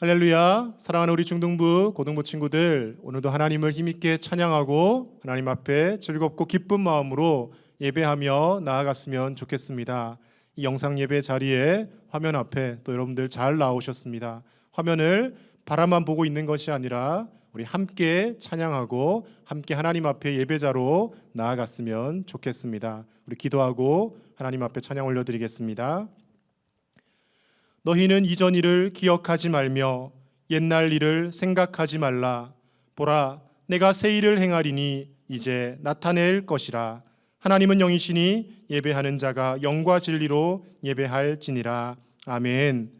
할렐루야. 사랑하는 우리 중등부 고등부 친구들, 오늘도 하나님을 힘있게 찬양하고 하나님 앞에 즐겁고 기쁜 마음으로 예배하며 나아갔으면 좋겠습니다. 이 영상 예배 자리에 화면 앞에 또 여러분들 잘 나오셨습니다. 화면을 바라만 보고 있는 것이 아니라 우리 함께 찬양하고 함께 하나님 앞에 예배자로 나아갔으면 좋겠습니다. 우리 기도하고 하나님 앞에 찬양 올려드리겠습니다. 너희는 이전 일을 기억하지 말며 옛날 일을 생각하지 말라. 보라, 내가 새 일을 행하리니 이제 나타낼 것이라. 하나님은 영이시니 예배하는 자가 영과 진리로 예배할지니라. 아멘.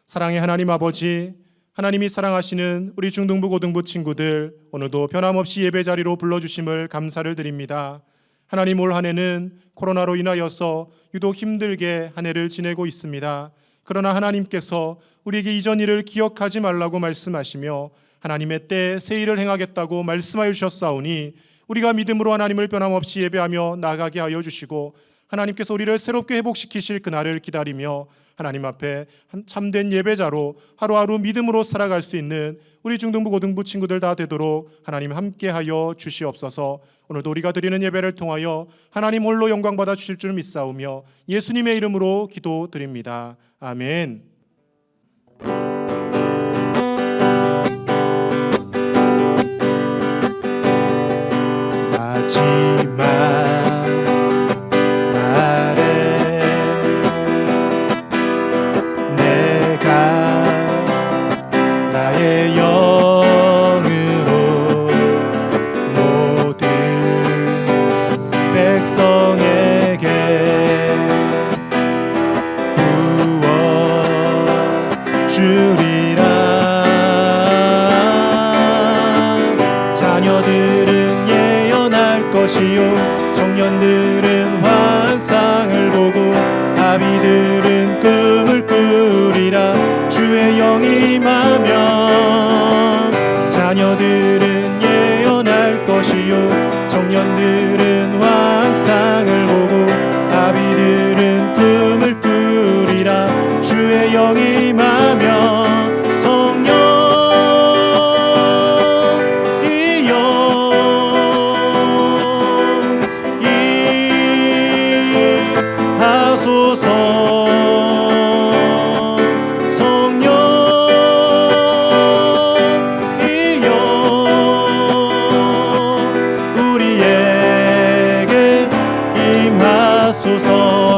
사랑의 하나님 아버지, 하나님이 사랑하시는 우리 중등부 고등부 친구들, 오늘도 변함없이 예배 자리로 불러주심을 감사를 드립니다. 하나님, 올 한 해는 코로나로 인하여서 유독 힘들게 한 해를 지내고 있습니다. 그러나 하나님께서 우리에게 이전 일을 기억하지 말라고 말씀하시며 하나님의 때에 새 일을 행하겠다고 말씀하여 주셨사오니 우리가 믿음으로 하나님을 변함없이 예배하며 나아가게 하여 주시고 하나님께서 우리를 새롭게 회복시키실 그날을 기다리며 하나님 앞에 참된 예배자로 하루하루 믿음으로 살아갈 수 있는 우리 중등부 고등부 친구들 다 되도록 하나님 함께하여 주시옵소서. 오늘도 우리가 드리는 예배를 통하여 하나님 홀로 영광 받아 주실 줄 믿사오며 예수님의 이름으로 기도드립니다. 아멘. 마지막 날에 내가 나의 영으로 모든 백성에게 주리라. 자녀들은 예언할 것이요 청년들은 환상을 보고 아비들은 꿈을 꾸리라. 주의 영이 임하면 자녀들은 예언할 것이요 청년들은 환상을 보고 아비들은 꿈을 꾸리라. 주의 영이 임하면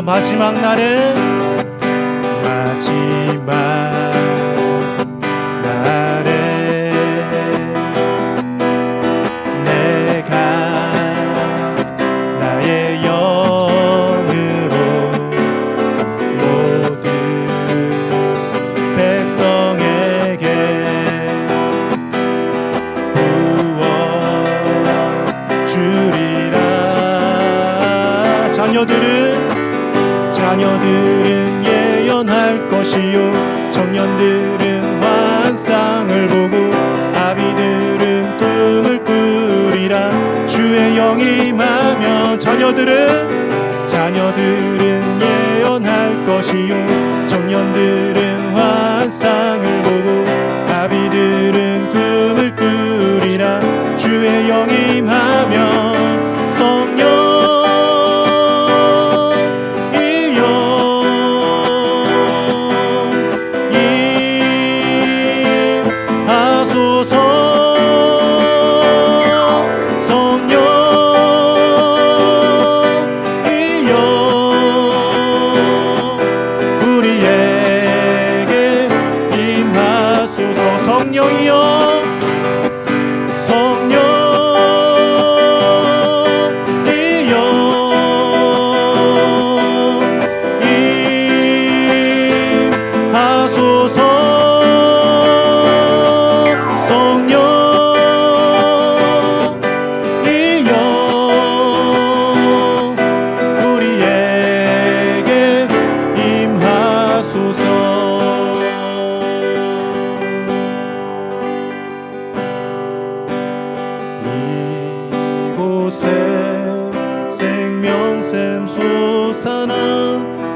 마지막 날에 내가 나의 영으로 모든 백성에게 부어 주리라. 자녀들은 예언할 것이요 청년들은 환상을 보고 아비들은 꿈을 꾸리라. 주의 영이 임하면 자녀들은 예언할 것이요 청년들은 환상을 보고 아비들은 꿈을 꾸리라. 주의 영이 임하면 성령 생명샘 솟아나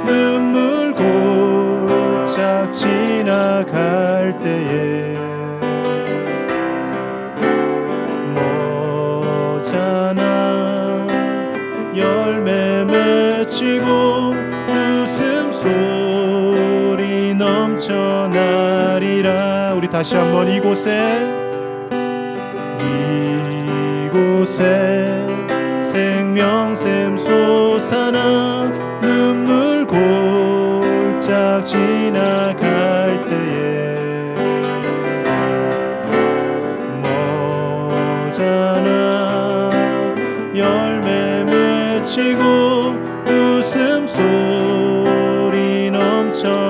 눈물 골짝 지나갈 때에 열매 맺히고 웃음소리 넘쳐나리라. 우리 다시 한번 이곳에 생명샘 솟아나 눈물 골짝 지나갈 때에 머잖아 열매 맺히고 웃음소리 넘쳐나리라.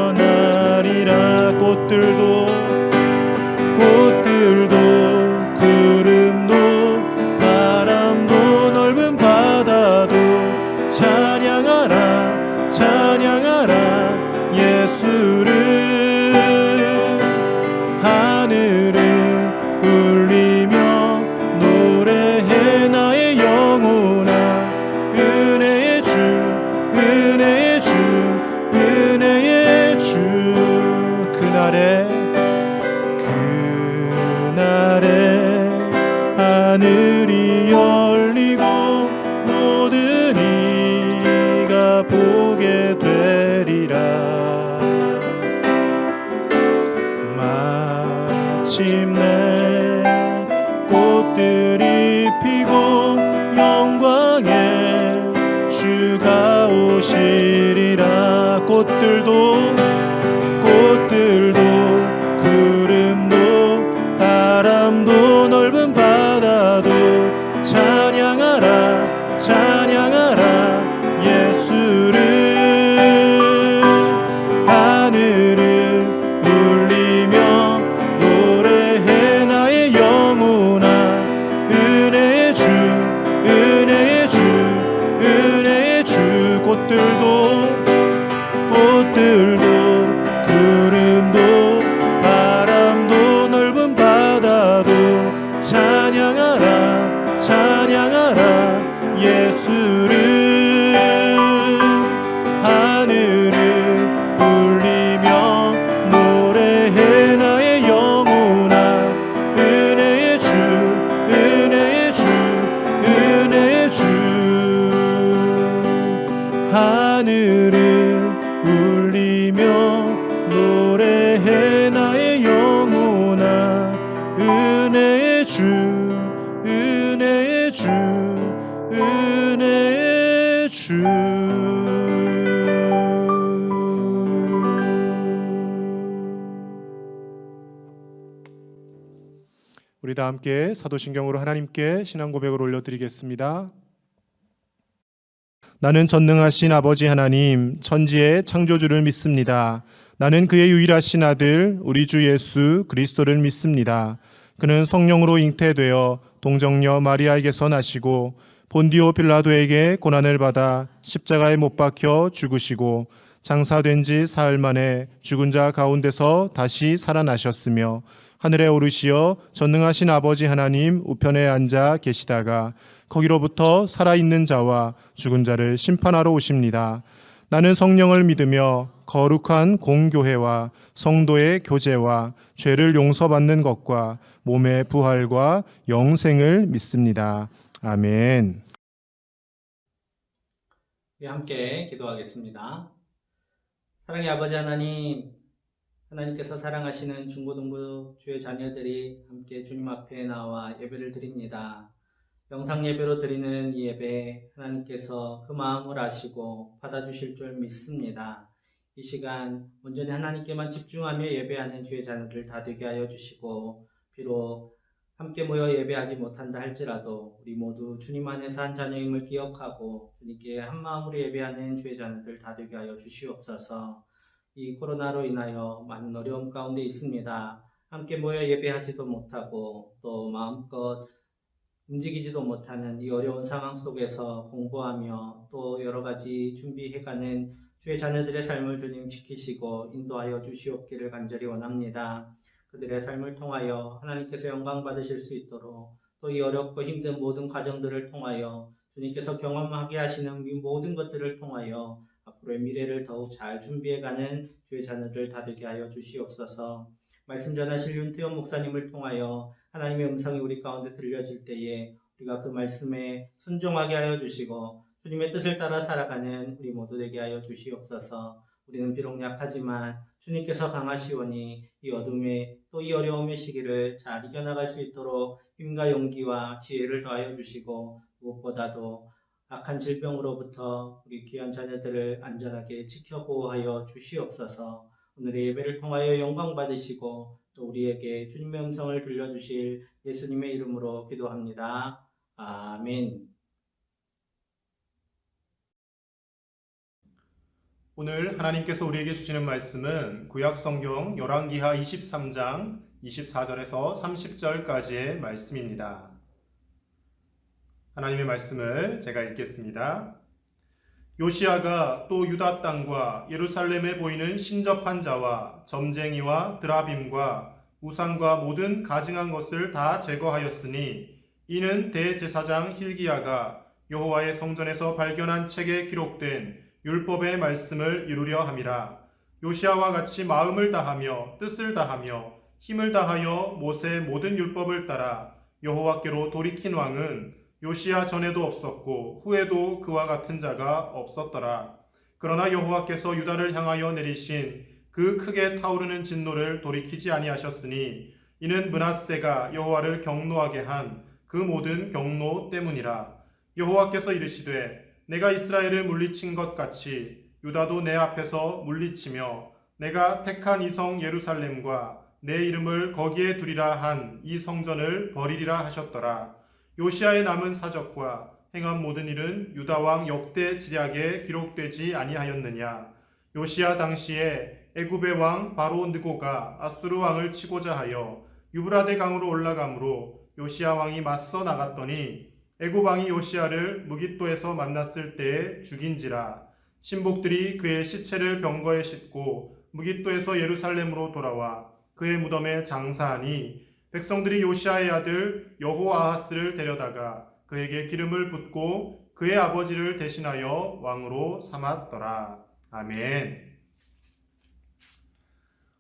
꽃들도 구름도 바람도 넓은 바다도 찬양하라 찬양하라 예수를. 하늘을 울리며 노래해 나의 영혼아. 은혜의 주 은혜의 주 은혜의 주. 그날에 하늘이 열리고 모든 이가 보게 되리라. 마침내 꽃들이 피고 영광의 주가 오시리라. 꽃들도 구름도 바람도 넓은 바다도 찬양하라 찬양하라 예수를. 하늘을 울리며 노래해 나의 영혼아. 은혜의 주 은혜의 주 은혜의 주. 꽃들도 구름도 바람도 넓은 바다도 찬양하라 찬양하라 예수를. 하늘을 울리며 노래해 나의 영혼아. 은혜의 주 은혜의 주 은혜의 주. 하늘을 울리며 노래해 나의 영혼아. 은혜의 주 은혜의 주 은혜의 주. 우리 다 함께 사도신경으로 하나님께 신앙 고백을 올려드리겠습니다. 나는 전능하신 아버지 하나님, 천지의 창조주를 믿습니다. 나는 그의 유일하신 아들 우리 주 예수 그리스도를 믿습니다. 그는 성령으로 잉태되어 동정녀 마리아에게서 나시고 본디오 빌라도에게 고난을 받아 십자가에 못 박혀 죽으시고 장사된 지 사흘 만에 죽은 자 가운데서 다시 살아나셨으며 하늘에 오르시어 전능하신 아버지 하나님 우편에 앉아 계시다가 거기로부터 살아있는 자와 죽은 자를 심판하러 오십니다. 나는 성령을 믿으며 거룩한 공교회와 성도의 교제와 죄를 용서받는 것과 몸의 부활과 영생을 믿습니다. 아멘. 함께 기도하겠습니다. 사랑의 아버지 하나님, 하나님께서 사랑하시는 중고등부 주의 자녀들이 함께 주님 앞에 나와 예배를 드립니다. 영상 예배로 드리는 이 예배 하나님께서 그 마음을 아시고 받아주실 줄 믿습니다. 이 시간 온전히 하나님께만 집중하며 예배하는 주의 자녀들 다 되게 하여 주시고, 비록 함께 모여 예배하지 못한다 할지라도 우리 모두 주님 안에서 한 자녀임을 기억하고 주님께 한 마음으로 예배하는 주의 자녀들 다 되게 하여 주시옵소서. 이 코로나로 인하여 많은 어려움 가운데 있습니다. 함께 모여 예배하지도 못하고 또 마음껏 움직이지도 못하는 이 어려운 상황 속에서 공부하며 또 여러 가지 준비해가는 주의 자녀들의 삶을 주님 지키시고 인도하여 주시옵기를 간절히 원합니다. 그들의 삶을 통하여 하나님께서 영광 받으실 수 있도록 또 이 어렵고 힘든 모든 과정들을 통하여 주님께서 경험하게 하시는 이 모든 것들을 통하여 앞으로의 미래를 더욱 잘 준비해가는 주의 자녀들 다 되게 하여 주시옵소서. 말씀 전하실 윤태원 목사님을 통하여 하나님의 음성이 우리 가운데 들려질 때에 우리가 그 말씀에 순종하게 하여 주시고 주님의 뜻을 따라 살아가는 우리 모두 되게 하여 주시옵소서. 우리는 비록 약하지만 주님께서 강하시오니 이 어둠의 또 이 어려움의 시기를 잘 이겨나갈 수 있도록 힘과 용기와 지혜를 더하여 주시고, 무엇보다도 악한 질병으로부터 우리 귀한 자녀들을 안전하게 지켜 보호하여 주시옵소서. 오늘의 예배를 통하여 영광 받으시고 또 우리에게 주님의 음성을 들려주실 예수님의 이름으로 기도합니다. 아멘. 오늘 하나님께서 우리에게 주시는 말씀은 구약성경 열왕기하 23장 24절에서 30절까지의 말씀입니다. 하나님의 말씀을 제가 읽겠습니다. 요시야가 또 유다 땅과 예루살렘에 보이는 신접한 자와 점쟁이와 드라빔과 우상과 모든 가증한 것을 다 제거하였으니 이는 대제사장 힐기야가 여호와의 성전에서 발견한 책에 기록된 율법의 말씀을 이루려 함이라. 요시야와 같이 마음을 다하며 뜻을 다하며 힘을 다하여 모세의 모든 율법을 따라 여호와께로 돌이킨 왕은 요시야 전에도 없었고 후에도 그와 같은 자가 없었더라. 그러나 여호와께서 유다를 향하여 내리신 그 크게 타오르는 진노를 돌이키지 아니하셨으니 이는 므낫세가 여호와를 경노하게 한 그 모든 경노 때문이라. 여호와께서 이르시되 내가 이스라엘을 물리친 것 같이 유다도 내 앞에서 물리치며 내가 택한 이 성 예루살렘과 내 이름을 거기에 두리라 한 이 성전을 버리리라 하셨더라. 요시야의 남은 사적과 행한 모든 일은 유다 왕 역대 지략에 기록되지 아니하였느냐. 요시야 당시에 애굽의 왕 바로 느고가 아수르 왕을 치고자 하여 유브라데 강으로 올라가므로 요시야 왕이 맞서 나갔더니 애굽 왕이 요시야를 무깃도에서 만났을 때에 죽인지라. 신복들이 그의 시체를 병거에 싣고 무깃도에서 예루살렘으로 돌아와 그의 무덤에 장사하니 백성들이 요시야의 아들 여호아하스를 데려다가 그에게 기름을 붓고 그의 아버지를 대신하여 왕으로 삼았더라. 아멘.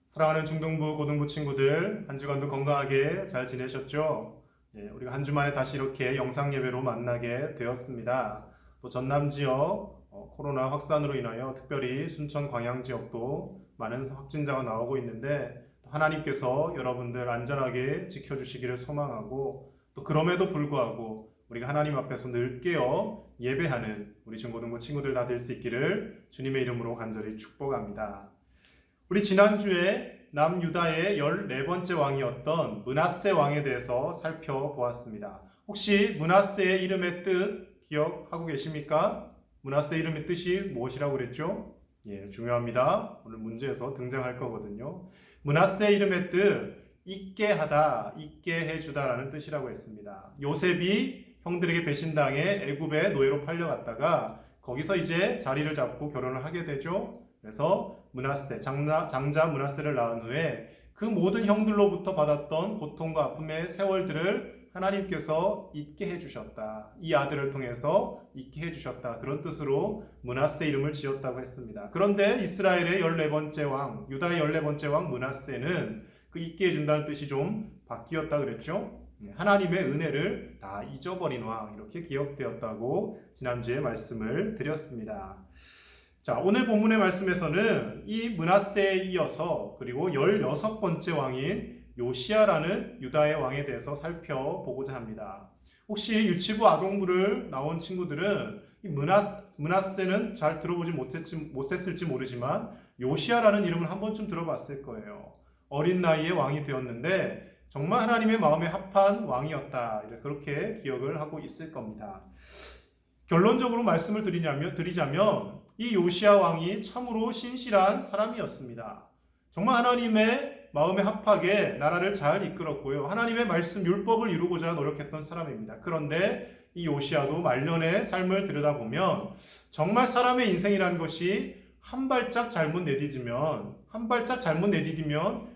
사랑하는 중등부, 고등부 친구들, 한 주간도 건강하게 잘 지내셨죠? 우리가 한 주 만에 다시 이렇게 영상 예배로 만나게 되었습니다. 또 전남 지역 코로나 확산으로 인하여 특별히 순천 광양 지역도 많은 확진자가 나오고 있는데 하나님께서 여러분들 안전하게 지켜주시기를 소망하고, 또 그럼에도 불구하고 우리가 하나님 앞에서 늘 깨어 예배하는 우리 중고등부 친구들 다 될 수 있기를 주님의 이름으로 간절히 축복합니다. 우리 지난주에 남유다의 14번째 왕이었던 므낫세 왕에 대해서 살펴보았습니다. 혹시 므낫세의 이름의 뜻 기억하고 계십니까? 므낫세 이름의 뜻이 무엇이라고 그랬죠? 중요합니다. 오늘 문제에서 등장할 거거든요. 므낫세 이름의 뜻, 잊게 하다, 잊게 해주다라는 뜻이라고 했습니다. 요셉이 형들에게 배신당해 애굽의 노예로 팔려갔다가 거기서 이제 자리를 잡고 결혼을 하게 되죠. 그래서 므낫세, 장자 므낫세를 낳은 후에 그 모든 형들로부터 받았던 고통과 아픔의 세월들을 하나님께서 잊게 해주셨다. 이 아들을 통해서 잊게 해주셨다. 그런 뜻으로 므낫세 이름을 지었다고 했습니다. 그런데 이스라엘의 14번째 왕, 유다의 14번째 왕 므낫세는 그 잊게 해준다는 뜻이 좀 바뀌었다 그랬죠. 하나님의 은혜를 다 잊어버린 왕, 이렇게 기억되었다고 지난주에 말씀을 드렸습니다. 자, 오늘 본문의 말씀에서는 이 므낫세에 이어서 그리고 16번째 왕인 요시야라는 유다의 왕에 대해서 살펴보고자 합니다. 혹시 유치부 아동부를 나온 친구들은 이 므낫세는 잘 들어보지 못했을지 모르지만 요시야라는 이름을 한 번쯤 들어봤을 거예요. 어린 나이에 왕이 되었는데 정말 하나님의 마음에 합한 왕이었다. 그렇게 기억을 하고 있을 겁니다. 결론적으로 말씀을 드리자면 이 요시야 왕이 참으로 신실한 사람이었습니다. 정말 하나님의 마음에 합하게 나라를 잘 이끌었고요. 하나님의 말씀 율법을 이루고자 노력했던 사람입니다. 그런데 이 요시야도 말년의 삶을 들여다보면 정말 사람의 인생이라는 것이 한 발짝 잘못 내디디면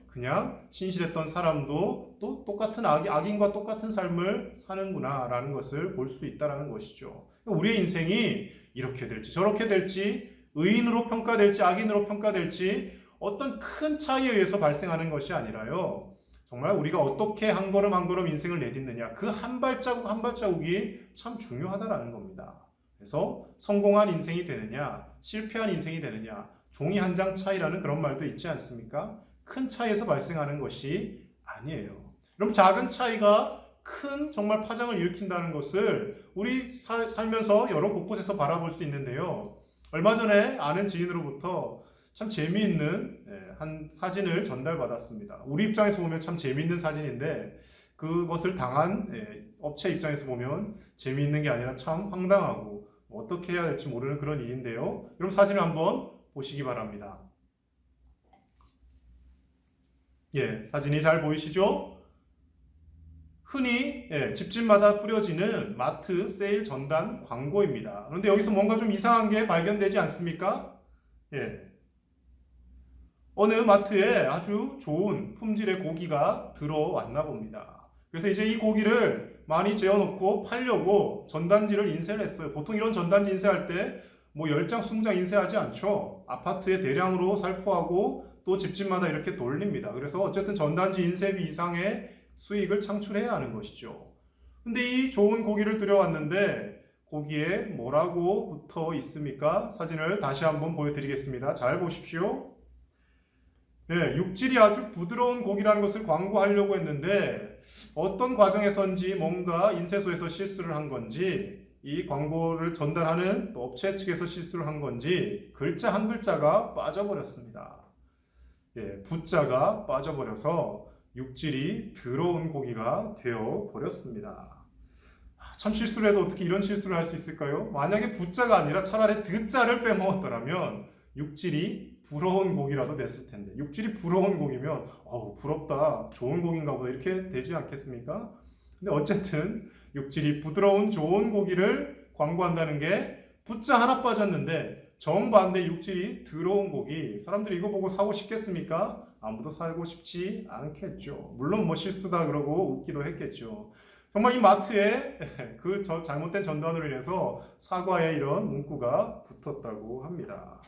그냥 신실했던 사람도 또 똑같은 악인과 똑같은 삶을 사는구나 라는 것을 볼 수 있다는 것이죠. 우리의 인생이 이렇게 될지 저렇게 될지, 의인으로 평가될지 악인으로 평가될지 어떤 큰 차이에 의해서 발생하는 것이 아니라요, 정말 우리가 어떻게 한 걸음 한 걸음 인생을 내딛느냐, 그 한 발자국 한 발자국이 참 중요하다라는 겁니다. 그래서 성공한 인생이 되느냐, 실패한 인생이 되느냐, 종이 한 장 차이라는 그런 말도 있지 않습니까? 큰 차이에서 발생하는 것이 아니에요. 그럼 작은 차이가 큰 정말 파장을 일으킨다는 것을 우리 살면서 여러 곳곳에서 바라볼 수 있는데요. 얼마 전에 아는 지인으로부터 참 재미있는 한 사진을 전달받았습니다. 우리 입장에서 보면 참 재미있는 사진인데 그것을 당한 업체 입장에서 보면 재미있는 게 아니라 참 황당하고 어떻게 해야 될지 모르는 그런 일인데요. 그럼 사진을 한번 보시기 바랍니다. 사진이 잘 보이시죠? 흔히 집집마다 뿌려지는 마트 세일 전단 광고입니다. 그런데 여기서 뭔가 좀 이상한 게 발견되지 않습니까? 어느 마트에 아주 좋은 품질의 고기가 들어왔나 봅니다. 그래서 이제 이 고기를 많이 재워놓고 팔려고 전단지를 인쇄를 했어요. 보통 이런 전단지 인쇄할 때 뭐 10장, 20장 인쇄하지 않죠. 아파트에 대량으로 살포하고 또 집집마다 이렇게 돌립니다. 그래서 어쨌든 전단지 인쇄비 이상의 수익을 창출해야 하는 것이죠. 근데 이 좋은 고기를 들여왔는데 고기에 뭐라고 붙어 있습니까? 사진을 다시 한번 보여드리겠습니다. 잘 보십시오. 육질이 아주 부드러운 고기라는 것을 광고하려고 했는데 어떤 과정에서인지 뭔가 인쇄소에서 실수를 한 건지 이 광고를 전달하는 업체 측에서 실수를 한 건지 글자 한 글자가 빠져버렸습니다. 부자가 빠져버려서 육질이 더러운 고기가 되어 버렸습니다. 참 실수를 해도 어떻게 이런 실수를 할 수 있을까요? 만약에 부자가 아니라 차라리 드자를 빼먹었더라면 육질이 부러운 고기라도 됐을 텐데 육질이 부러운 고기면 부럽다, 좋은 고기인가 보다 이렇게 되지 않겠습니까? 근데 어쨌든 육질이 부드러운 좋은 고기를 광고한다는 게 부자 하나 빠졌는데 정반대 육질이 더러운 고기, 사람들이 이거 보고 사고 싶겠습니까? 아무도 사고 싶지 않겠죠. 물론 뭐 실수다 그러고 웃기도 했겠죠. 정말 이 마트에 그 잘못된 전단으로 인해서 사과에 이런 문구가 붙었다고 합니다.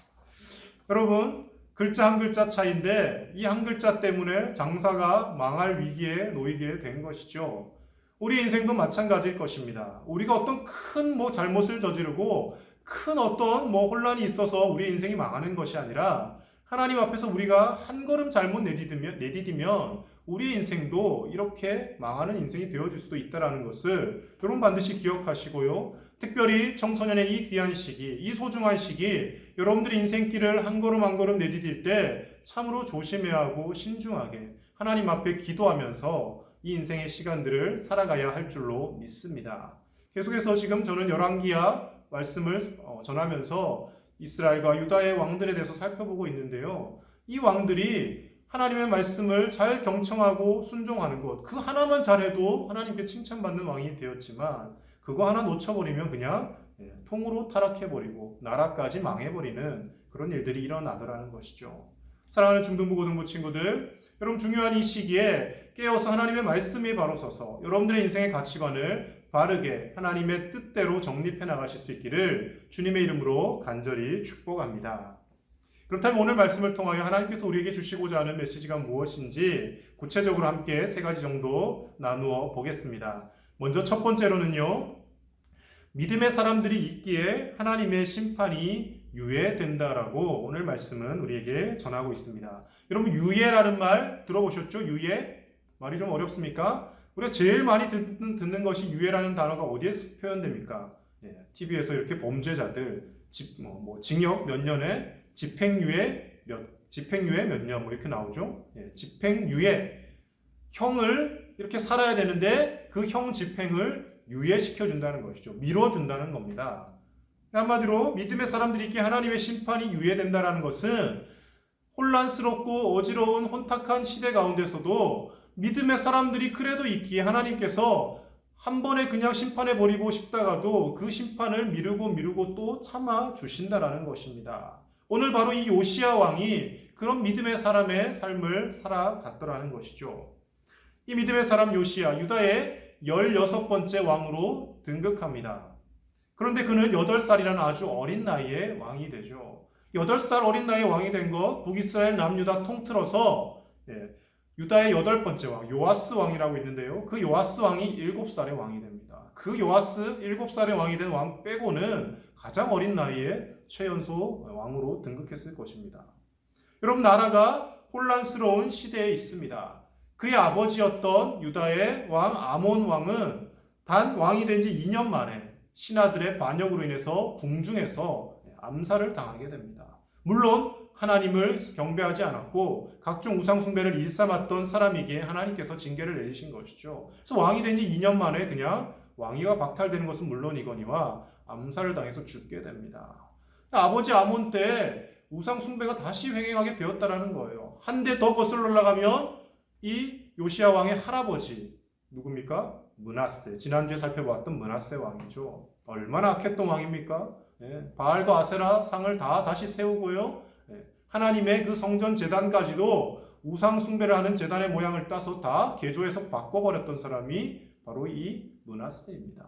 여러분, 글자 한 글자 차이인데 이 한 글자 때문에 장사가 망할 위기에 놓이게 된 것이죠. 우리 인생도 마찬가지일 것입니다. 우리가 어떤 큰 잘못을 저지르고 큰 어떤 혼란이 있어서 우리 인생이 망하는 것이 아니라 하나님 앞에서 우리가 한 걸음 잘못 내디디면 우리 인생도 이렇게 망하는 인생이 되어질 수도 있다는 것을 여러분 반드시 기억하시고요. 특별히 청소년의 이 귀한 시기, 이 소중한 시기, 여러분들의 인생길을 한 걸음 한 걸음 내디딜 때 참으로 조심해야 하고 신중하게 하나님 앞에 기도하면서 이 인생의 시간들을 살아가야 할 줄로 믿습니다. 계속해서 지금 저는 열왕기야 말씀을 전하면서 이스라엘과 유다의 왕들에 대해서 살펴보고 있는데요. 이 왕들이 하나님의 말씀을 잘 경청하고 순종하는 것, 그 하나만 잘해도 하나님께 칭찬받는 왕이 되었지만 그거 하나 놓쳐버리면 그냥 통으로 타락해버리고 나라까지 망해버리는 그런 일들이 일어나더라는 것이죠. 사랑하는 중등부 고등부 친구들, 여러분 중요한 이 시기에 깨어서 하나님의 말씀에 바로 서서 여러분들의 인생의 가치관을 바르게 하나님의 뜻대로 정립해 나가실 수 있기를 주님의 이름으로 간절히 축복합니다. 그렇다면 오늘 말씀을 통하여 하나님께서 우리에게 주시고자 하는 메시지가 무엇인지 구체적으로 함께 3가지 정도 나누어 보겠습니다. 먼저 첫 번째로는요, 믿음의 사람들이 있기에 하나님의 심판이 유예된다라고 오늘 말씀은 우리에게 전하고 있습니다. 여러분 유예라는 말 들어보셨죠? 유예? 말이 좀 어렵습니까? 우리가 제일 많이 듣는 것이 유예라는 단어가 어디에 표현됩니까? TV에서 이렇게 범죄자들 징역 몇 년에 집행유예 몇 년 이렇게 나오죠. 집행유예, 형을 이렇게 살아야 되는데 그 형 집행을 유예시켜 준다는 것이죠. 미뤄준다는 겁니다. 한마디로 믿음의 사람들이 있기에 하나님의 심판이 유예된다는 것은 혼란스럽고 어지러운 혼탁한 시대 가운데서도 믿음의 사람들이 그래도 있기에 하나님께서 한 번에 그냥 심판해버리고 싶다가도 그 심판을 미루고 또 참아 주신다라는 것입니다. 오늘 바로 이 요시야 왕이 그런 믿음의 사람의 삶을 살아갔더라는 것이죠. 이 믿음의 사람 요시야, 유다의 16번째 왕으로 등극합니다. 그런데 그는 8살이라는 아주 어린 나이에 왕이 되죠. 8살 어린 나이에 왕이 된 것, 북이스라엘 남유다 통틀어서 유다의 8번째 왕, 요아스 왕이라고 있는데요. 그 요아스 왕이 7살의 왕이 됩니다. 그 요아스 7살의 왕이 된 왕 빼고는 가장 어린 나이에 최연소 왕으로 등극했을 것입니다. 여러분, 나라가 혼란스러운 시대에 있습니다. 그의 아버지였던 유다의 왕 아몬 왕은 단 왕이 된 지 2년 만에 신하들의 반역으로 인해서 궁중에서 암살을 당하게 됩니다. 물론 하나님을 경배하지 않았고 각종 우상 숭배를 일삼았던 사람에게 하나님께서 징계를 내리신 것이죠. 그래서 왕이 된 지 2년 만에 그냥 왕위가 박탈되는 것은 물론이거니와 암살을 당해서 죽게 됩니다. 아버지 아몬 때 우상 숭배가 다시 횡행하게 되었다라는 거예요. 한 대 더 거슬러 올라가면 이 요시야 왕의 할아버지 누굽니까? 므낫세. 지난주에 살펴봤던 므낫세 왕이죠. 얼마나 악했던 왕입니까? 바알과 아세라 상을 다 다시 세우고요. 하나님의 그 성전 제단까지도 우상 숭배를 하는 제단의 모양을 따서 다 개조해서 바꿔버렸던 사람이 바로 이 므낫세입니다.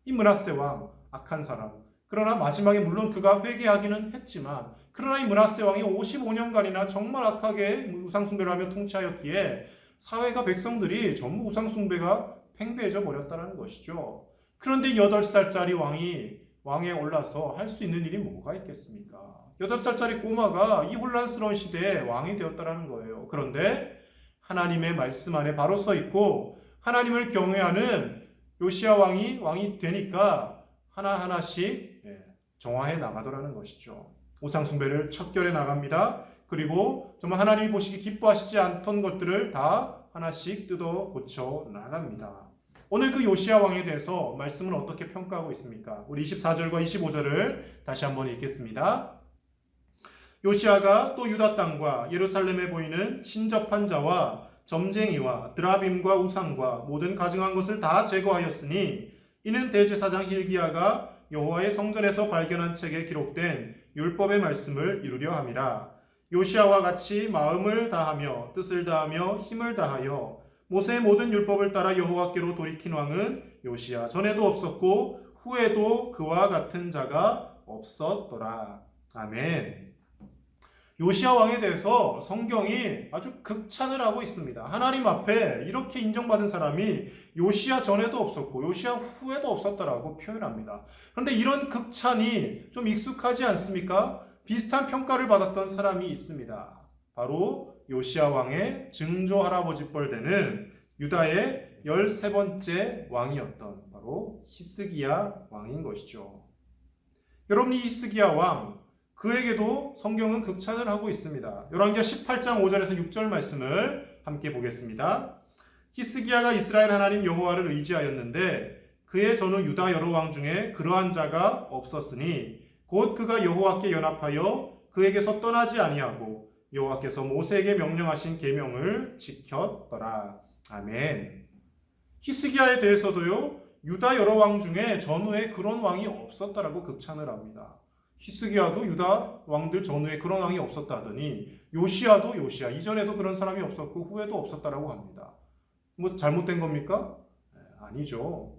이 므낫세 왕, 악한 사람. 그러나 마지막에 물론 그가 회개하기는 했지만, 그러나 이 므낫세 왕이 55년간이나 정말 악하게 우상 숭배를 하며 통치하였기에 사회가 백성들이 전부 우상 숭배가 팽배해져 버렸다는 것이죠. 그런데 8살짜리 왕이 왕에 올라서 할 수 있는 일이 뭐가 있겠습니까? 8살짜리 꼬마가 이 혼란스러운 시대에 왕이 되었다는 거예요. 그런데 하나님의 말씀 안에 바로 서 있고 하나님을 경외하는 요시야 왕이 되니까 하나하나씩 정화해 나가더라는 것이죠. 우상 숭배를 척결해 나갑니다. 그리고 정말 하나님이 보시기 기뻐하시지 않던 것들을 다 하나씩 뜯어 고쳐 나갑니다. 오늘 그 요시야 왕에 대해서 말씀은 어떻게 평가하고 있습니까? 우리 24절과 25절을 다시 한번 읽겠습니다. 요시야가 또 유다 땅과 예루살렘에 보이는 신접한 자와 점쟁이와 드라빔과 우상과 모든 가증한 것을 다 제거하였으니 이는 대제사장 hil기야가 여호와의 성전에서 발견한 책에 기록된 율법의 말씀을 이루려 함이라. 요시야와 같이 마음을 다하며 뜻을 다하며 힘을 다하여 모세의 모든 율법을 따라 여호와께로 돌이킨 왕은 요시야 전에도 없었고 후에도 그와 같은 자가 없었더라. 아멘. 요시야 왕에 대해서 성경이 아주 극찬을 하고 있습니다. 하나님 앞에 이렇게 인정받은 사람이 요시야 전에도 없었고 요시야 후에도 없었다라고 표현합니다. 그런데 이런 극찬이 좀 익숙하지 않습니까? 비슷한 평가를 받았던 사람이 있습니다. 바로 요시야 왕의 증조 할아버지 뻘 되는 유다의 13번째 왕이었던 바로 히스기야 왕인 것이죠. 여러분, 이 히스기야 왕, 그에게도 성경은 극찬을 하고 있습니다. 열왕기하 18장 5절에서 6절 말씀을 함께 보겠습니다. 히스기야가 이스라엘 하나님 여호와를 의지하였는데 그의 전후 유다 여러 왕 중에 그러한 자가 없었으니 곧 그가 여호와께 연합하여 그에게서 떠나지 아니하고 여호와께서 모세에게 명령하신 계명을 지켰더라. 아멘. 히스기야에 대해서도요, 유다 여러 왕 중에 전후에 그런 왕이 없었다라고 극찬을 합니다. 히스기야도 유다 왕들 전후에 그런 왕이 없었다 하더니 요시야도 요시야 이전에도 그런 사람이 없었고 후에도 없었다라고 합니다. 뭐 잘못된 겁니까? 아니죠.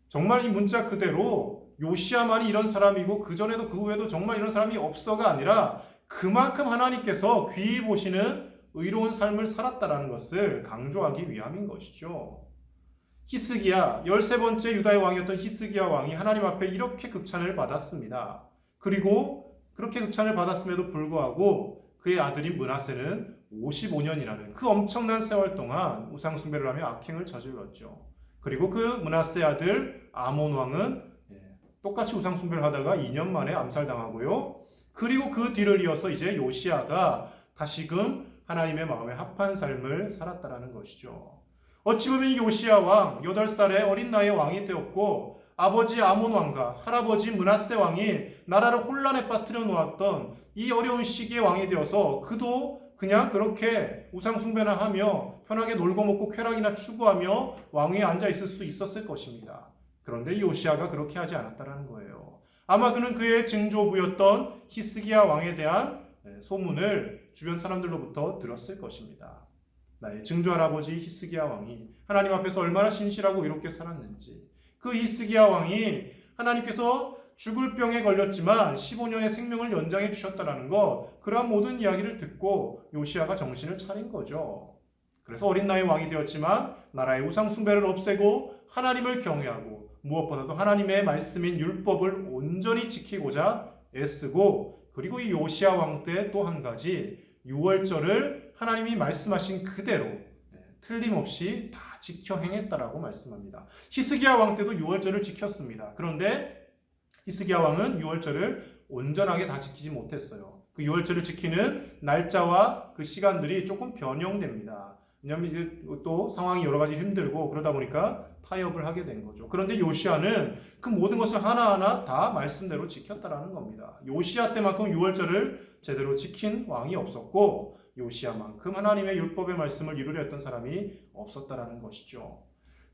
정말 이 문자 그대로 요시야만이 이런 사람이고 그 전에도 그 후에도 정말 이런 사람이 없어가 아니라 그만큼 하나님께서 귀히 보시는 의로운 삶을 살았다라는 것을 강조하기 위함인 것이죠. 히스기야, 13번째 유다의 왕이었던 히스기야 왕이 하나님 앞에 이렇게 극찬을 받았습니다. 그리고 그렇게 극찬을 받았음에도 불구하고 그의 아들인 므낫세는 55년이라는 그 엄청난 세월 동안 우상 숭배를 하며 악행을 저질렀죠. 그리고 그 므낫세 아들 아몬 왕은 똑같이 우상 숭배를 하다가 2년 만에 암살당하고요. 그리고 그 뒤를 이어서 이제 요시야가 다시금 하나님의 마음에 합한 삶을 살았다라는 것이죠. 어찌 보면 요시야 왕 8살의 어린 나이에 왕이 되었고 아버지 아몬 왕과 할아버지 므낫세 왕이 나라를 혼란에 빠뜨려 놓았던 이 어려운 시기에 왕이 되어서 그도 그냥 그렇게 우상 숭배나 하며 편하게 놀고 먹고 쾌락이나 추구하며 왕위에 앉아 있을 수 있었을 것입니다. 그런데 요시야가 그렇게 하지 않았다는 거예요. 아마 그는 그의 증조부였던 히스기야 왕에 대한 소문을 주변 사람들로부터 들었을 것입니다. 나의 증조 할아버지 히스기야 왕이 하나님 앞에서 얼마나 신실하고 의롭게 살았는지, 그 히스기야 왕이 하나님께서 죽을 병에 걸렸지만 15년의 생명을 연장해 주셨다는 것, 그러한 모든 이야기를 듣고 요시야가 정신을 차린 거죠. 그래서 어린 나이에 왕이 되었지만 나라의 우상 숭배를 없애고 하나님을 경외하고 무엇보다도 하나님의 말씀인 율법을 온전히 지키고자 애쓰고, 그리고 이 요시야 왕 때 또 한 가지 유월절을 하나님이 말씀하신 그대로 틀림없이 다 지켜 행했다라고 말씀합니다. 히스기야 왕 때도 유월절을 지켰습니다. 그런데 히스기야 왕은 유월절을 온전하게 다 지키지 못했어요. 그 유월절을 지키는 날짜와 그 시간들이 조금 변형됩니다. 왜냐하면 이제 또 상황이 여러 가지 힘들고 그러다 보니까 타협을 하게 된 거죠. 그런데 요시야는 그 모든 것을 하나하나 다 말씀대로 지켰다라는 겁니다. 요시야 때만큼 유월절을 제대로 지킨 왕이 없었고, 요시야만큼 하나님의 율법의 말씀을 이루려 했던 사람이 없었다라는 것이죠.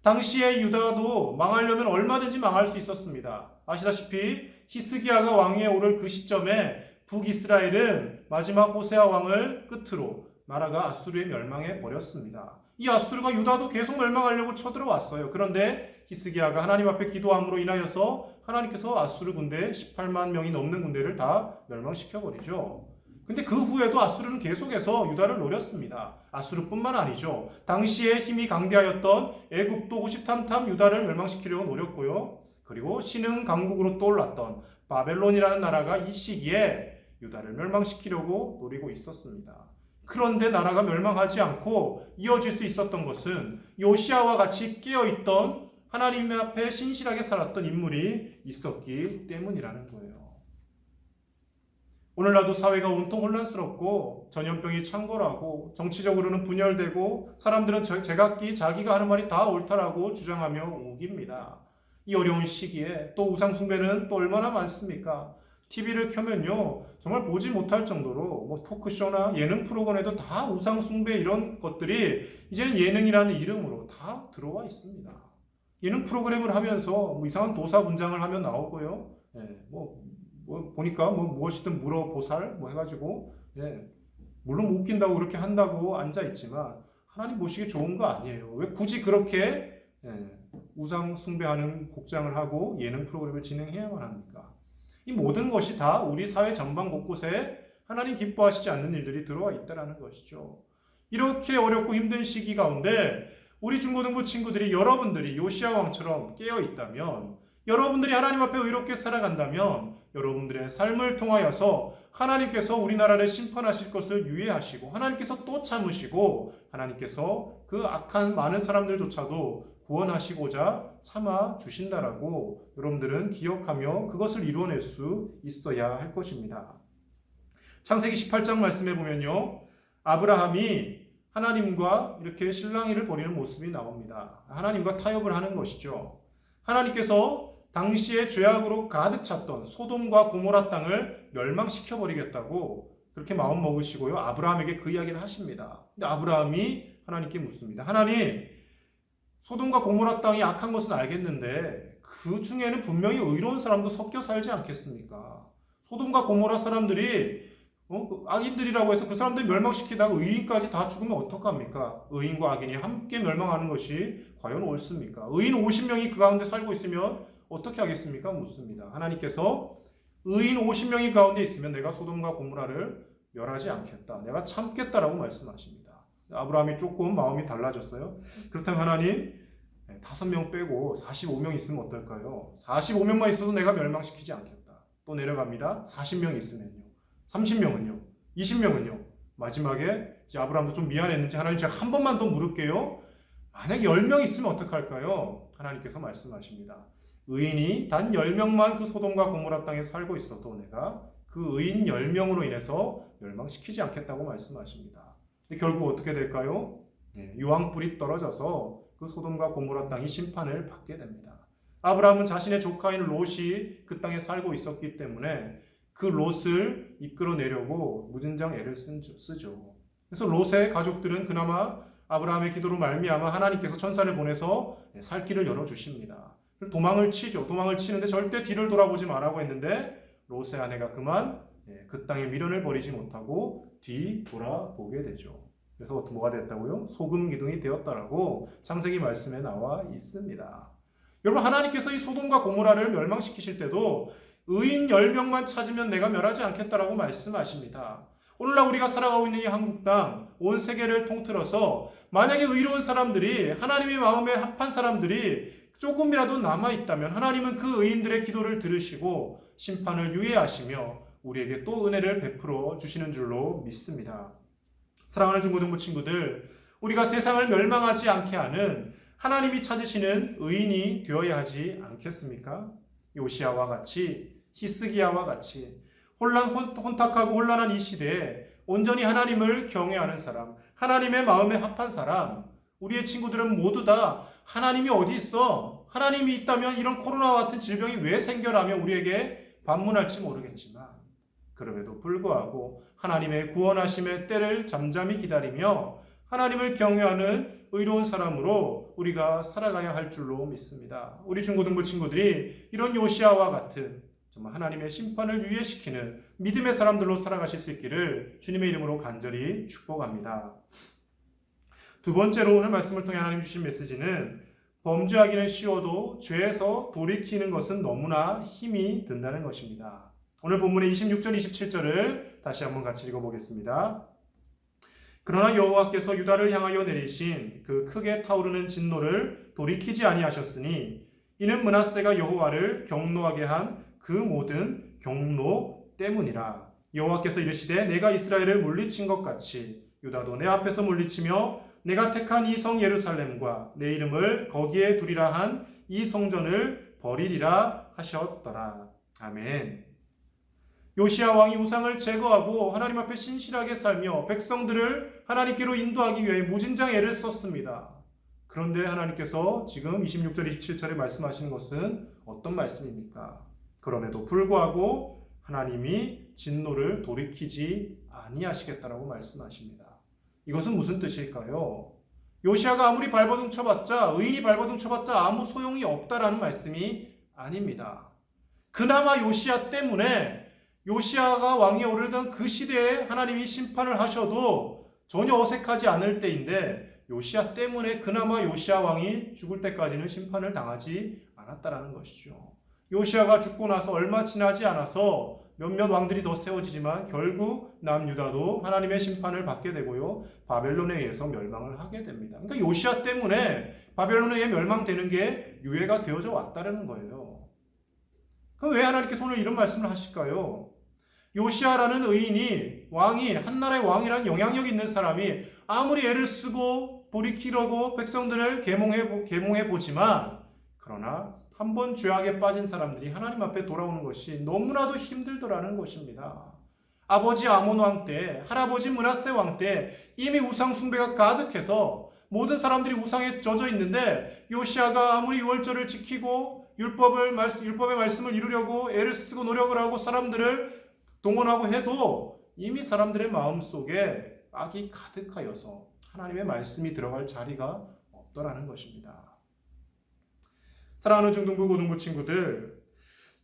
당시에 유다도 망하려면 얼마든지 망할 수 있었습니다. 아시다시피 히스기야가 왕위에 오를 그 시점에 북이스라엘은 마지막 호세아 왕을 끝으로 나라가 아수르에 멸망해 버렸습니다. 이 아수르가 유다도 계속 멸망하려고 쳐들어왔어요. 그런데 히스기야가 하나님 앞에 기도함으로 인하여서 하나님께서 아수르 군대 18만 명이 넘는 군대를 다 멸망시켜 버리죠. 근데 그 후에도 아수르는 계속해서 유다를 노렸습니다. 아수르뿐만 아니죠. 당시에 힘이 강대하였던 애굽도 호시탐탐 유다를 멸망시키려고 노렸고요. 그리고 신흥 강국으로 떠올랐던 바벨론이라는 나라가 이 시기에 유다를 멸망시키려고 노리고 있었습니다. 그런데 나라가 멸망하지 않고 이어질 수 있었던 것은 요시야와 같이 깨어있던 하나님 앞에 신실하게 살았던 인물이 있었기 때문이라는 거예요. 오늘날도 사회가 온통 혼란스럽고 전염병이 창궐하고 정치적으로는 분열되고 사람들은 제각기 자기가 하는 말이 다 옳다라고 주장하며 우깁니다. 이 어려운 시기에 또 우상 숭배는 또 얼마나 많습니까? TV를 켜면요 정말 보지 못할 정도로 뭐 토크쇼나 예능 프로그램에도 다 우상 숭배 이런 것들이 이제는 예능이라는 이름으로 다 들어와 있습니다. 예능 프로그램을 하면서 뭐 이상한 도사 분장을 하면 나오고요. 뭐 보니까 뭐 무엇이든 물어보살 뭐 해가지고 물론 뭐 웃긴다고 그렇게 한다고 앉아 있지만 하나님 보시기에 좋은 거 아니에요. 왜 굳이 그렇게 우상 숭배하는 복장을 하고 예능 프로그램을 진행해야만 합니까? 이 모든 것이 다 우리 사회 전반 곳곳에 하나님 기뻐하시지 않는 일들이 들어와 있다는 것이죠. 이렇게 어렵고 힘든 시기 가운데 우리 중고등부 친구들이 여러분들이 요시야 왕처럼 깨어 있다면, 여러분들이 하나님 앞에 의롭게 살아간다면 여러분들의 삶을 통하여서 하나님께서 우리나라를 심판하실 것을 유예하시고 하나님께서 또 참으시고 하나님께서 그 악한 많은 사람들조차도 구원하시고자 참아 주신다라고 여러분들은 기억하며 그것을 이루어낼 수 있어야 할 것입니다. 창세기 18장 말씀해 보면요, 아브라함이 하나님과 이렇게 실랑이를 벌이는 모습이 나옵니다. 하나님과 타협을 하는 것이죠. 하나님께서 당시에 죄악으로 가득 찼던 소돔과 고모라 땅을 멸망시켜 버리겠다고 그렇게 마음 먹으시고요, 아브라함에게 그 이야기를 하십니다. 근데 아브라함이 하나님께 묻습니다. 하나님, 소돔과 고모라 땅이 악한 것은 알겠는데 그 중에는 분명히 의로운 사람도 섞여 살지 않겠습니까? 소돔과 고모라 사람들이 악인들이라고 해서 그 사람들 멸망시키다가 의인까지 다 죽으면 어떡합니까? 의인과 악인이 함께 멸망하는 것이 과연 옳습니까? 의인 50명이 그 가운데 살고 있으면 어떻게 하겠습니까? 묻습니다. 하나님께서 의인 50명이 가운데 있으면 내가 소돔과 고모라를 멸하지 않겠다, 내가 참겠다라고 말씀하십니다. 아브라함이 조금 마음이 달라졌어요. 그렇다면 하나님, 5명 빼고 45명 있으면 어떨까요? 45명만 있어도 내가 멸망시키지 않겠다. 또 내려갑니다. 40명 있으면요. 30명은요? 20명은요? 마지막에 이제 아브라함도 좀 미안했는지 하나님 제가 한 번만 더 물을게요. 만약에 10명 있으면 어떡할까요? 하나님께서 말씀하십니다. 의인이 단 10명만 그 소돔과 고모라 땅에 살고 있어도 내가 그 의인 10명으로 인해서 멸망시키지 않겠다고 말씀하십니다. 근데 결국 어떻게 될까요? 유황불이 떨어져서 그 소돔과 고모라 땅이 심판을 받게 됩니다. 아브라함은 자신의 조카인 롯이 그 땅에 살고 있었기 때문에 그 롯을 이끌어내려고 무진장 애를 쓰죠. 그래서 롯의 가족들은 그나마 아브라함의 기도로 말미암아 하나님께서 천사를 보내서 살 길을 열어주십니다. 도망을 치죠. 도망을 치는데 절대 뒤를 돌아보지 말라고 했는데 롯의 아내가 그만 그 땅에 미련을 버리지 못하고 뒤돌아보게 되죠. 그래서 뭐가 됐다고요? 소금 기둥이 되었다라고 창세기 말씀에 나와 있습니다. 여러분, 하나님께서 이 소돔과 고모라를 멸망시키실 때도 의인 10명만 찾으면 내가 멸하지 않겠다라고 말씀하십니다. 오늘날 우리가 살아가고 있는 이 한국 땅, 온 세계를 통틀어서 만약에 의로운 사람들이, 하나님의 마음에 합한 사람들이 조금이라도 남아있다면 하나님은 그 의인들의 기도를 들으시고 심판을 유예하시며 우리에게 또 은혜를 베풀어 주시는 줄로 믿습니다. 사랑하는 중고등부 친구들, 우리가 세상을 멸망하지 않게 하는 하나님이 찾으시는 의인이 되어야 하지 않겠습니까? 요시야와 같이, 히스기야와 같이 혼탁하고 혼란한 이 시대에 온전히 하나님을 경외하는 사람, 하나님의 마음에 합한 사람, 우리의 친구들은 모두 다 하나님이 어디 있어? 하나님이 있다면 이런 코로나와 같은 질병이 왜 생겨나며 우리에게 반문할지 모르겠지만 그럼에도 불구하고 하나님의 구원하심의 때를 잠잠히 기다리며 하나님을 경외하는 의로운 사람으로 우리가 살아가야 할 줄로 믿습니다. 우리 중고등부 친구들이 이런 요시야와 같은 정말 하나님의 심판을 유예시키는 믿음의 사람들로 살아가실 수 있기를 주님의 이름으로 간절히 축복합니다. 두 번째로 오늘 말씀을 통해 하나님 주신 메시지는 범죄하기는 쉬워도 죄에서 돌이키는 것은 너무나 힘이 든다는 것입니다. 오늘 본문의 26절, 27절을 다시 한번 같이 읽어보겠습니다. 그러나 여호와께서 유다를 향하여 내리신 그 크게 타오르는 진노를 돌이키지 아니하셨으니 이는 므낫세가 여호와를 경노하게 한 그 모든 경노 때문이라. 여호와께서 이르시되 내가 이스라엘을 물리친 것 같이 유다도 내 앞에서 물리치며 내가 택한 이 성 예루살렘과 내 이름을 거기에 두리라 한 이 성전을 버리리라 하셨더라. 아멘. 요시야 왕이 우상을 제거하고 하나님 앞에 신실하게 살며 백성들을 하나님께로 인도하기 위해 무진장 애를 썼습니다. 그런데 하나님께서 지금 26절, 27절에 말씀하시는 것은 어떤 말씀입니까? 그럼에도 불구하고 하나님이 진노를 돌이키지 아니하시겠다라고 말씀하십니다. 이것은 무슨 뜻일까요? 요시야가 아무리 발버둥 쳐봤자, 의인이 발버둥 쳐봤자 아무 소용이 없다라는 말씀이 아닙니다. 그나마 요시야 때문에 요시야가 왕위에 오르던 그 시대에 하나님이 심판을 하셔도 전혀 어색하지 않을 때인데 요시야 때문에 그나마 요시야 왕이 죽을 때까지는 심판을 당하지 않았다라는 것이죠. 요시야가 죽고 나서 얼마 지나지 않아서 몇몇 왕들이 더 세워지지만 결국 남유다도 하나님의 심판을 받게 되고요. 바벨론에 의해서 멸망을 하게 됩니다. 그러니까 요시야 때문에 바벨론에 의해 멸망되는 게 유예가 되어져 왔다는 거예요. 그럼 왜 하나님께서 오늘 이런 말씀을 하실까요? 요시야라는 의인이 왕이 한나라의 왕이라는 영향력 있는 사람이 아무리 애를 쓰고 돌이키려고 백성들을 계몽해 보지만 그러나 한 번 죄악에 빠진 사람들이 하나님 앞에 돌아오는 것이 너무나도 힘들더라는 것입니다. 아버지 아몬 왕 때, 할아버지 므낫세 왕 때 이미 우상 숭배가 가득해서 모든 사람들이 우상에 젖어 있는데 요시야가 아무리 유월절을 지키고 율법의 말씀을 이루려고 애를 쓰고 노력을 하고 사람들을 동원하고 해도 이미 사람들의 마음속에 악이 가득하여서 하나님의 말씀이 들어갈 자리가 없더라는 것입니다. 사랑하는 중등부 고등부 친구들,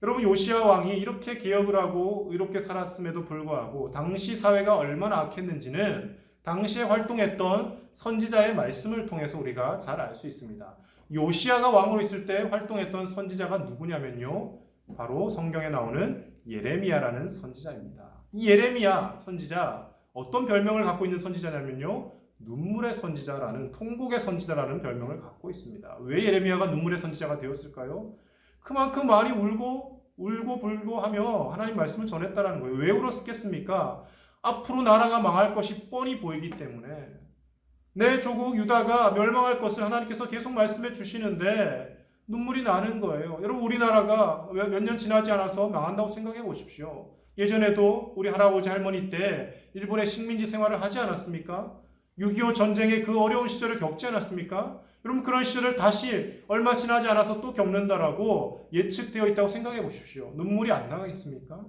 여러분 요시야 왕이 이렇게 개혁을 하고 의롭게 살았음에도 불구하고 당시 사회가 얼마나 악했는지는 당시에 활동했던 선지자의 말씀을 통해서 우리가 잘 알 수 있습니다. 요시야가 왕으로 있을 때 활동했던 선지자가 누구냐면요, 바로 성경에 나오는 예레미야라는 선지자입니다. 이 예레미야 선지자, 어떤 별명을 갖고 있는 선지자냐면요, 눈물의 선지자라는, 통곡의 선지자라는 별명을 갖고 있습니다. 왜 예레미야가 눈물의 선지자가 되었을까요? 그만큼 많이 울고 불고 하며 하나님 말씀을 전했다라는 거예요. 왜 울었겠습니까? 앞으로 나라가 망할 것이 뻔히 보이기 때문에, 내 조국 유다가 멸망할 것을 하나님께서 계속 말씀해 주시는데 눈물이 나는 거예요. 여러분, 우리나라가 몇 년 지나지 않아서 망한다고 생각해 보십시오. 예전에도 우리 할아버지 할머니 때 일본의 식민지 생활을 하지 않았습니까? 6.25 전쟁의 그 어려운 시절을 겪지 않았습니까? 여러분, 그런 시절을 다시 얼마 지나지 않아서 또 겪는다라고 예측되어 있다고 생각해 보십시오. 눈물이 안 나가겠습니까?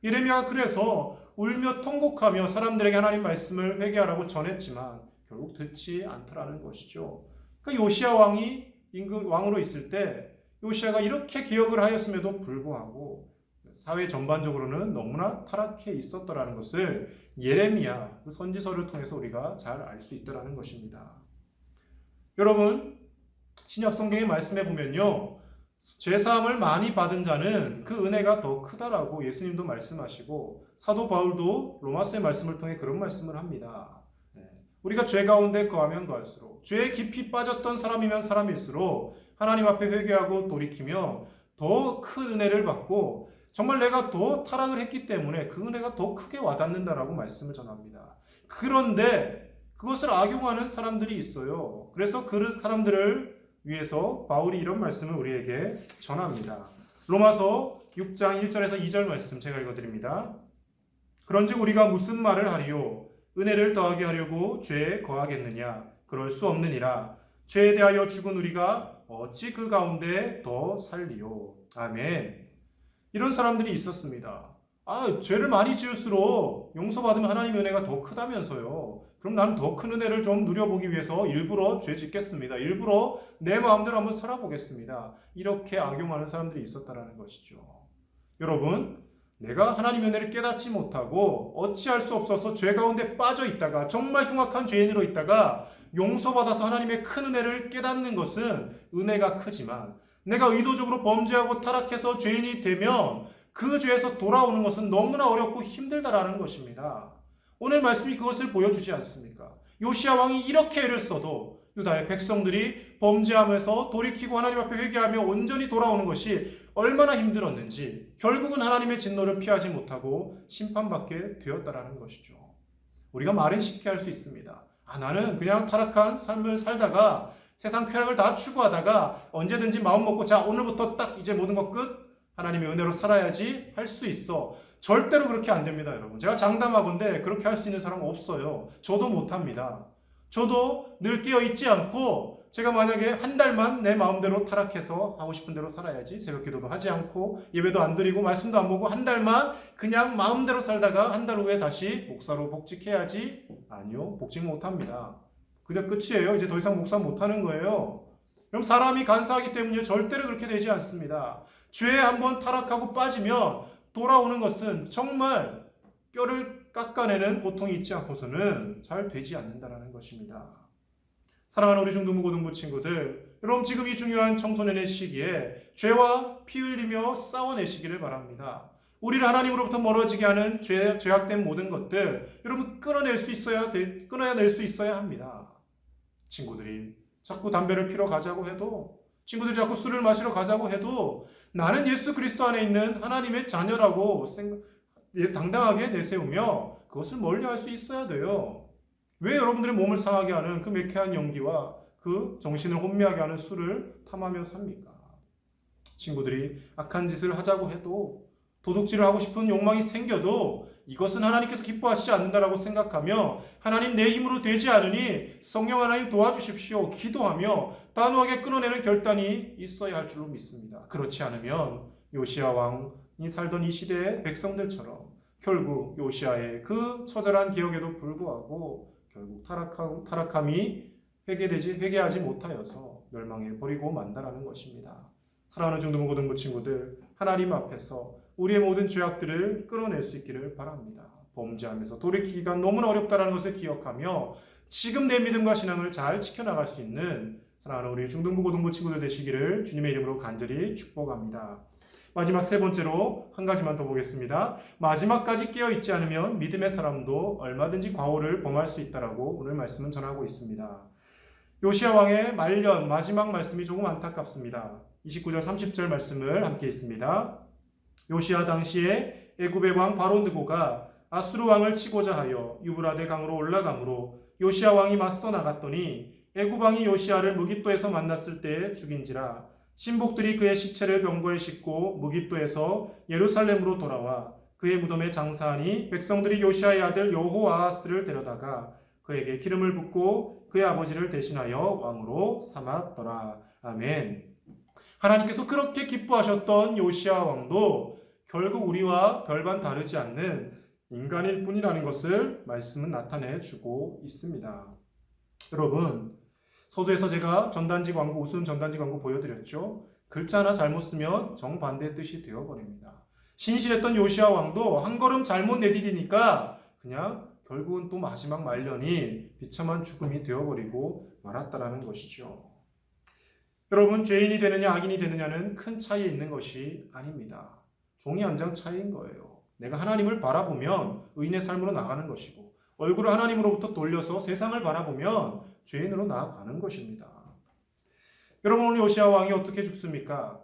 예레미야가 그래서 울며 통곡하며 사람들에게 하나님 말씀을 회개하라고 전했지만 결국 듣지 않더라는 것이죠. 그러니까 요시야 왕이 왕으로 있을 때 요시야가 이렇게 개혁을 하였음에도 불구하고 사회 전반적으로는 너무나 타락해 있었더라는 것을 예레미야 그 선지서를 통해서 우리가 잘 알 수 있더라는 것입니다. 여러분, 신약 성경의 말씀에 보면요, 죄사함을 많이 받은 자는 그 은혜가 더 크다라고 예수님도 말씀하시고 사도 바울도 로마서의 말씀을 통해 그런 말씀을 합니다. 우리가 죄 가운데 거하면 거할수록, 죄에 깊이 빠졌던 사람이면 사람일수록 하나님 앞에 회개하고 돌이키며 더 큰 은혜를 받고 정말 내가 더 타락을 했기 때문에 그 은혜가 더 크게 와닿는다라고 말씀을 전합니다. 그런데 그것을 악용하는 사람들이 있어요. 그래서 그 사람들을 위해서 바울이 이런 말씀을 우리에게 전합니다. 로마서 6장 1절에서 2절 말씀 제가 읽어드립니다. 그런즉 우리가 무슨 말을 하리요? 은혜를 더하게 하려고 죄에 거하겠느냐? 그럴 수 없느니라. 죄에 대하여 죽은 우리가 어찌 그 가운데 더 살리요? 아멘. 이런 사람들이 있었습니다. 죄를 많이 지을수록 용서받으면 하나님의 은혜가 더 크다면서요. 그럼 나는 더 큰 은혜를 좀 누려보기 위해서 일부러 죄 짓겠습니다. 일부러 내 마음대로 한번 살아보겠습니다. 이렇게 악용하는 사람들이 있었다라는 것이죠. 여러분, 내가 하나님의 은혜를 깨닫지 못하고 어찌할 수 없어서 죄 가운데 빠져 있다가 정말 흉악한 죄인으로 있다가 용서받아서 하나님의 큰 은혜를 깨닫는 것은 은혜가 크지만 내가 의도적으로 범죄하고 타락해서 죄인이 되면 그 죄에서 돌아오는 것은 너무나 어렵고 힘들다라는 것입니다. 오늘 말씀이 그것을 보여주지 않습니까? 요시야 왕이 이렇게 애를 써도 유다의 백성들이 범죄하면서 돌이키고 하나님 앞에 회개하며 온전히 돌아오는 것이 얼마나 힘들었는지 결국은 하나님의 진노를 피하지 못하고 심판받게 되었다라는 것이죠. 우리가 말은 쉽게 할 수 있습니다. 나는 그냥 타락한 삶을 살다가 세상 쾌락을 다 추구하다가 언제든지 마음 먹고 자 오늘부터 딱 이제 모든 것 끝 하나님의 은혜로 살아야지 할 수 있어. 절대로 그렇게 안 됩니다, 여러분. 제가 장담하건대 그렇게 할 수 있는 사람은 없어요. 저도 못합니다. 저도 늘 깨어있지 않고 제가 만약에 한 달만 내 마음대로 타락해서 하고 싶은 대로 살아야지 새벽기도도 하지 않고 예배도 안 드리고 말씀도 안 보고 한 달만 그냥 마음대로 살다가 한 달 후에 다시 목사로 복직해야지. 아니요, 복직 못합니다. 그냥 끝이에요. 이제 더 이상 목사 못하는 거예요. 그럼 사람이 간사하기 때문에 절대로 그렇게 되지 않습니다. 죄에 한번 타락하고 빠지면 돌아오는 것은 정말 뼈를 깎아내는 고통이 있지 않고서는 잘 되지 않는다는 것입니다. 사랑하는 우리 중등부고등부 친구들, 여러분 지금 이 중요한 청소년의 시기에 죄와 피 흘리며 싸워내시기를 바랍니다. 우리를 하나님으로부터 멀어지게 하는 죄악된 모든 것들 여러분 끊어낼 수 있어야 끊어낼 수 있어야 합니다. 친구들이 자꾸 담배를 피러 가자고 해도, 친구들이 자꾸 술을 마시러 가자고 해도 나는 예수 그리스도 안에 있는 하나님의 자녀라고 당당하게 내세우며 그것을 멀리할 수 있어야 돼요. 왜 여러분들의 몸을 상하게 하는 그 매캐한 연기와 그 정신을 혼미하게 하는 술을 탐하며 삽니까? 친구들이 악한 짓을 하자고 해도, 도둑질을 하고 싶은 욕망이 생겨도 이것은 하나님께서 기뻐하시지 않는다라고 생각하며 하나님 내 힘으로 되지 않으니 성령 하나님 도와주십시오 기도하며 단호하게 끊어내는 결단이 있어야 할 줄로 믿습니다. 그렇지 않으면 요시야 왕이 살던 이 시대의 백성들처럼 결국 요시야의 그 처절한 기억에도 불구하고 결국 타락함이 회개하지 못하여서 멸망해 버리고 만다라는 것입니다. 사랑하는 중등부고등부 친구들, 하나님 앞에서 우리의 모든 죄악들을 끊어낼 수 있기를 바랍니다. 범죄하면서 돌이키기가 너무나 어렵다는 것을 기억하며 지금 내 믿음과 신앙을 잘 지켜나갈 수 있는 사랑하는 우리 중등부고등부 친구들 되시기를 주님의 이름으로 간절히 축복합니다. 마지막 세 번째로 한 가지만 더 보겠습니다. 마지막까지 깨어있지 않으면 믿음의 사람도 얼마든지 과오를 범할 수 있다라고 오늘 말씀은 전하고 있습니다. 요시야 왕의 말년 마지막 말씀이 조금 안타깝습니다. 29절 30절 말씀을 함께 읽습니다. 요시야 당시에 애굽의 왕 바로느고가 아수르 왕을 치고자 하여 유브라데 강으로 올라가므로 요시야 왕이 맞서 나갔더니 애굽 왕이 요시야를 무깃도에서 만났을 때에 죽인지라. 신복들이 그의 시체를 병거에 싣고 무깃도에서 예루살렘으로 돌아와 그의 무덤에 장사하니 백성들이 요시야의 아들 여호아하스를 데려다가 그에게 기름을 붓고 그의 아버지를 대신하여 왕으로 삼았더라. 아멘. 하나님께서 그렇게 기뻐하셨던 요시야 왕도 결국 우리와 별반 다르지 않는 인간일 뿐이라는 것을 말씀은 나타내 주고 있습니다. 여러분, 서두에서 제가 전단지 광고, 우스운 전단지 광고 보여드렸죠. 글자 하나 잘못 쓰면 정반대의 뜻이 되어버립니다. 신실했던 요시야 왕도 한 걸음 잘못 내디디니까 그냥 결국은 또 마지막 말년이 비참한 죽음이 되어버리고 말았다라는 것이죠. 여러분, 죄인이 되느냐 악인이 되느냐는 큰 차이에 있는 것이 아닙니다. 종이 한 장 차이인 거예요. 내가 하나님을 바라보면 의인의 삶으로 나가는 것이고 얼굴을 하나님으로부터 돌려서 세상을 바라보면 죄인으로 나아가는 것입니다. 여러분 오늘 요시야 왕이 어떻게 죽습니까?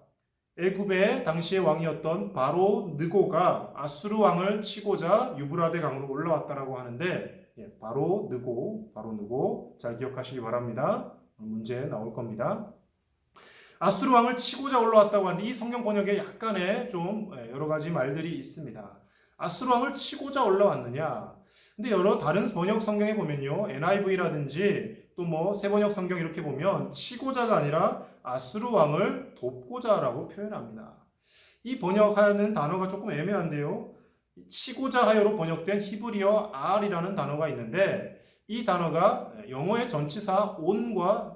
애굽의 당시의 왕이었던 바로 느고가 아수르 왕을 치고자 유브라데 강으로 올라왔다라고 하는데 바로 느고 잘 기억하시기 바랍니다. 문제 나올 겁니다. 아수르 왕을 치고자 올라왔다고 하는데 이 성경 번역에 약간의 좀 여러 가지 말들이 있습니다. 아수르 왕을 치고자 올라왔느냐? 근데 여러 다른 번역 성경에 보면요, NIV라든지 또 뭐 세번역 성경 이렇게 보면 치고자가 아니라 아수르 왕을 돕고자라고 표현합니다. 이 번역하는 단어가 조금 애매한데요. 치고자 하여로 번역된 히브리어 R이라는 단어가 있는데 이 단어가 영어의 전치사 on과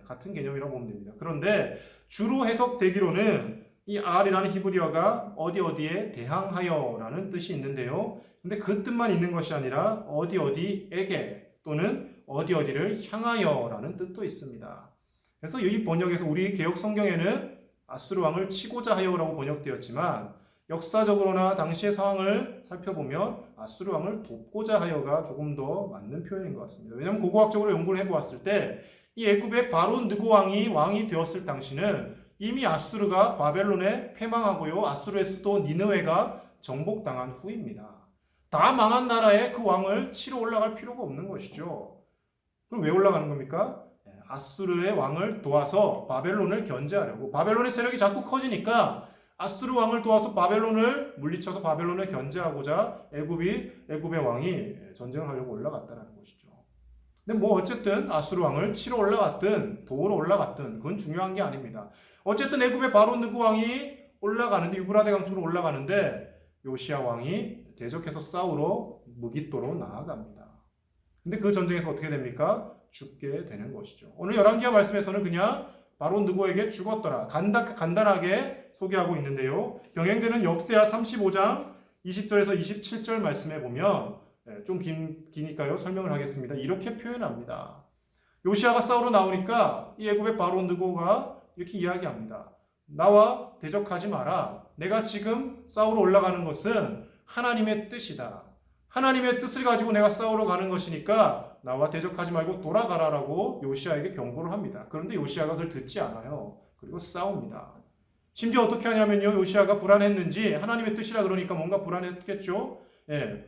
같은 개념이라고 보면 됩니다. 그런데 주로 해석되기로는 이 R이라는 히브리어가 어디에 대항하여라는 뜻이 있는데요. 근데 그 뜻만 있는 것이 아니라 어디에게 또는 어디를 향하여라는 뜻도 있습니다. 그래서 이 번역에서 우리 개역 성경에는 아수르 왕을 치고자 하여라고 번역되었지만 역사적으로나 당시의 상황을 살펴보면 아수르 왕을 돕고자 하여가 조금 더 맞는 표현인 것 같습니다. 왜냐하면 고고학적으로 연구를 해보았을 때 이 애굽의 바로 느고 왕이 되었을 당시는 이미 아수르가 바벨론에 패망하고요, 아수르의 수도 니느웨가 정복당한 후입니다. 다 망한 나라에 그 왕을 치러 올라갈 필요가 없는 것이죠. 그럼 왜 올라가는 겁니까? 아수르의 왕을 도와서 바벨론을 견제하려고. 바벨론의 세력이 자꾸 커지니까 아수르 왕을 도와서 바벨론을 물리쳐서 바벨론을 견제하고자 애굽의 왕이 전쟁을 하려고 올라갔다는 것이죠. 근데 뭐 어쨌든 아수르 왕을 치러 올라갔든 도우러 올라갔든 그건 중요한 게 아닙니다. 어쨌든 애굽의 바로 느고 왕이 올라가는데 유브라데 강 쪽으로 올라가는데 요시야 왕이 대적해서 싸우러 무깃도로 나아갑니다. 근데 그 전쟁에서 어떻게 됩니까? 죽게 되는 것이죠. 오늘 열왕기하 말씀에서는 그냥 바로 느고에게 죽었더라. 간단하게 소개하고 있는데요. 병행되는 역대하 35장 20절에서 27절 말씀에 보면 좀 기니까요. 설명을 하겠습니다. 이렇게 표현합니다. 요시야가 싸우러 나오니까 이 애굽의 바로 느고가 이렇게 이야기합니다. 나와 대적하지 마라. 내가 지금 싸우러 올라가는 것은 하나님의 뜻이다. 하나님의 뜻을 가지고 내가 싸우러 가는 것이니까 나와 대적하지 말고 돌아가라라고 요시야에게 경고를 합니다. 그런데 요시야가 그걸 듣지 않아요. 그리고 싸웁니다. 심지어 어떻게 하냐면요. 요시야가 불안했는지 하나님의 뜻이라 그러니까 뭔가 불안했겠죠.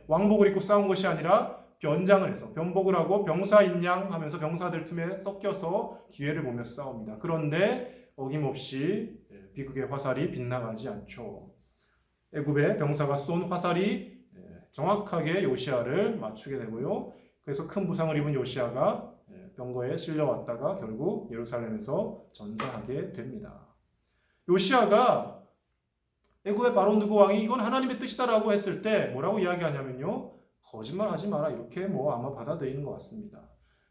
왕복을 입고 싸운 것이 아니라 변장을 해서 변복을 하고 병사인양 하면서 병사들 틈에 섞여서 기회를 보며 싸웁니다. 그런데 어김없이 비극의 화살이 빗나가지 않죠. 애굽의 병사가 쏜 화살이 정확하게 요시야를 맞추게 되고요. 그래서 큰 부상을 입은 요시야가 병거에 실려왔다가 결국 예루살렘에서 전사하게 됩니다. 요시야가 애굽의 바로 느고 왕이 이건 하나님의 뜻이다라고 했을 때 뭐라고 이야기하냐면요. 거짓말하지 마라 이렇게 아마 받아들이는 것 같습니다.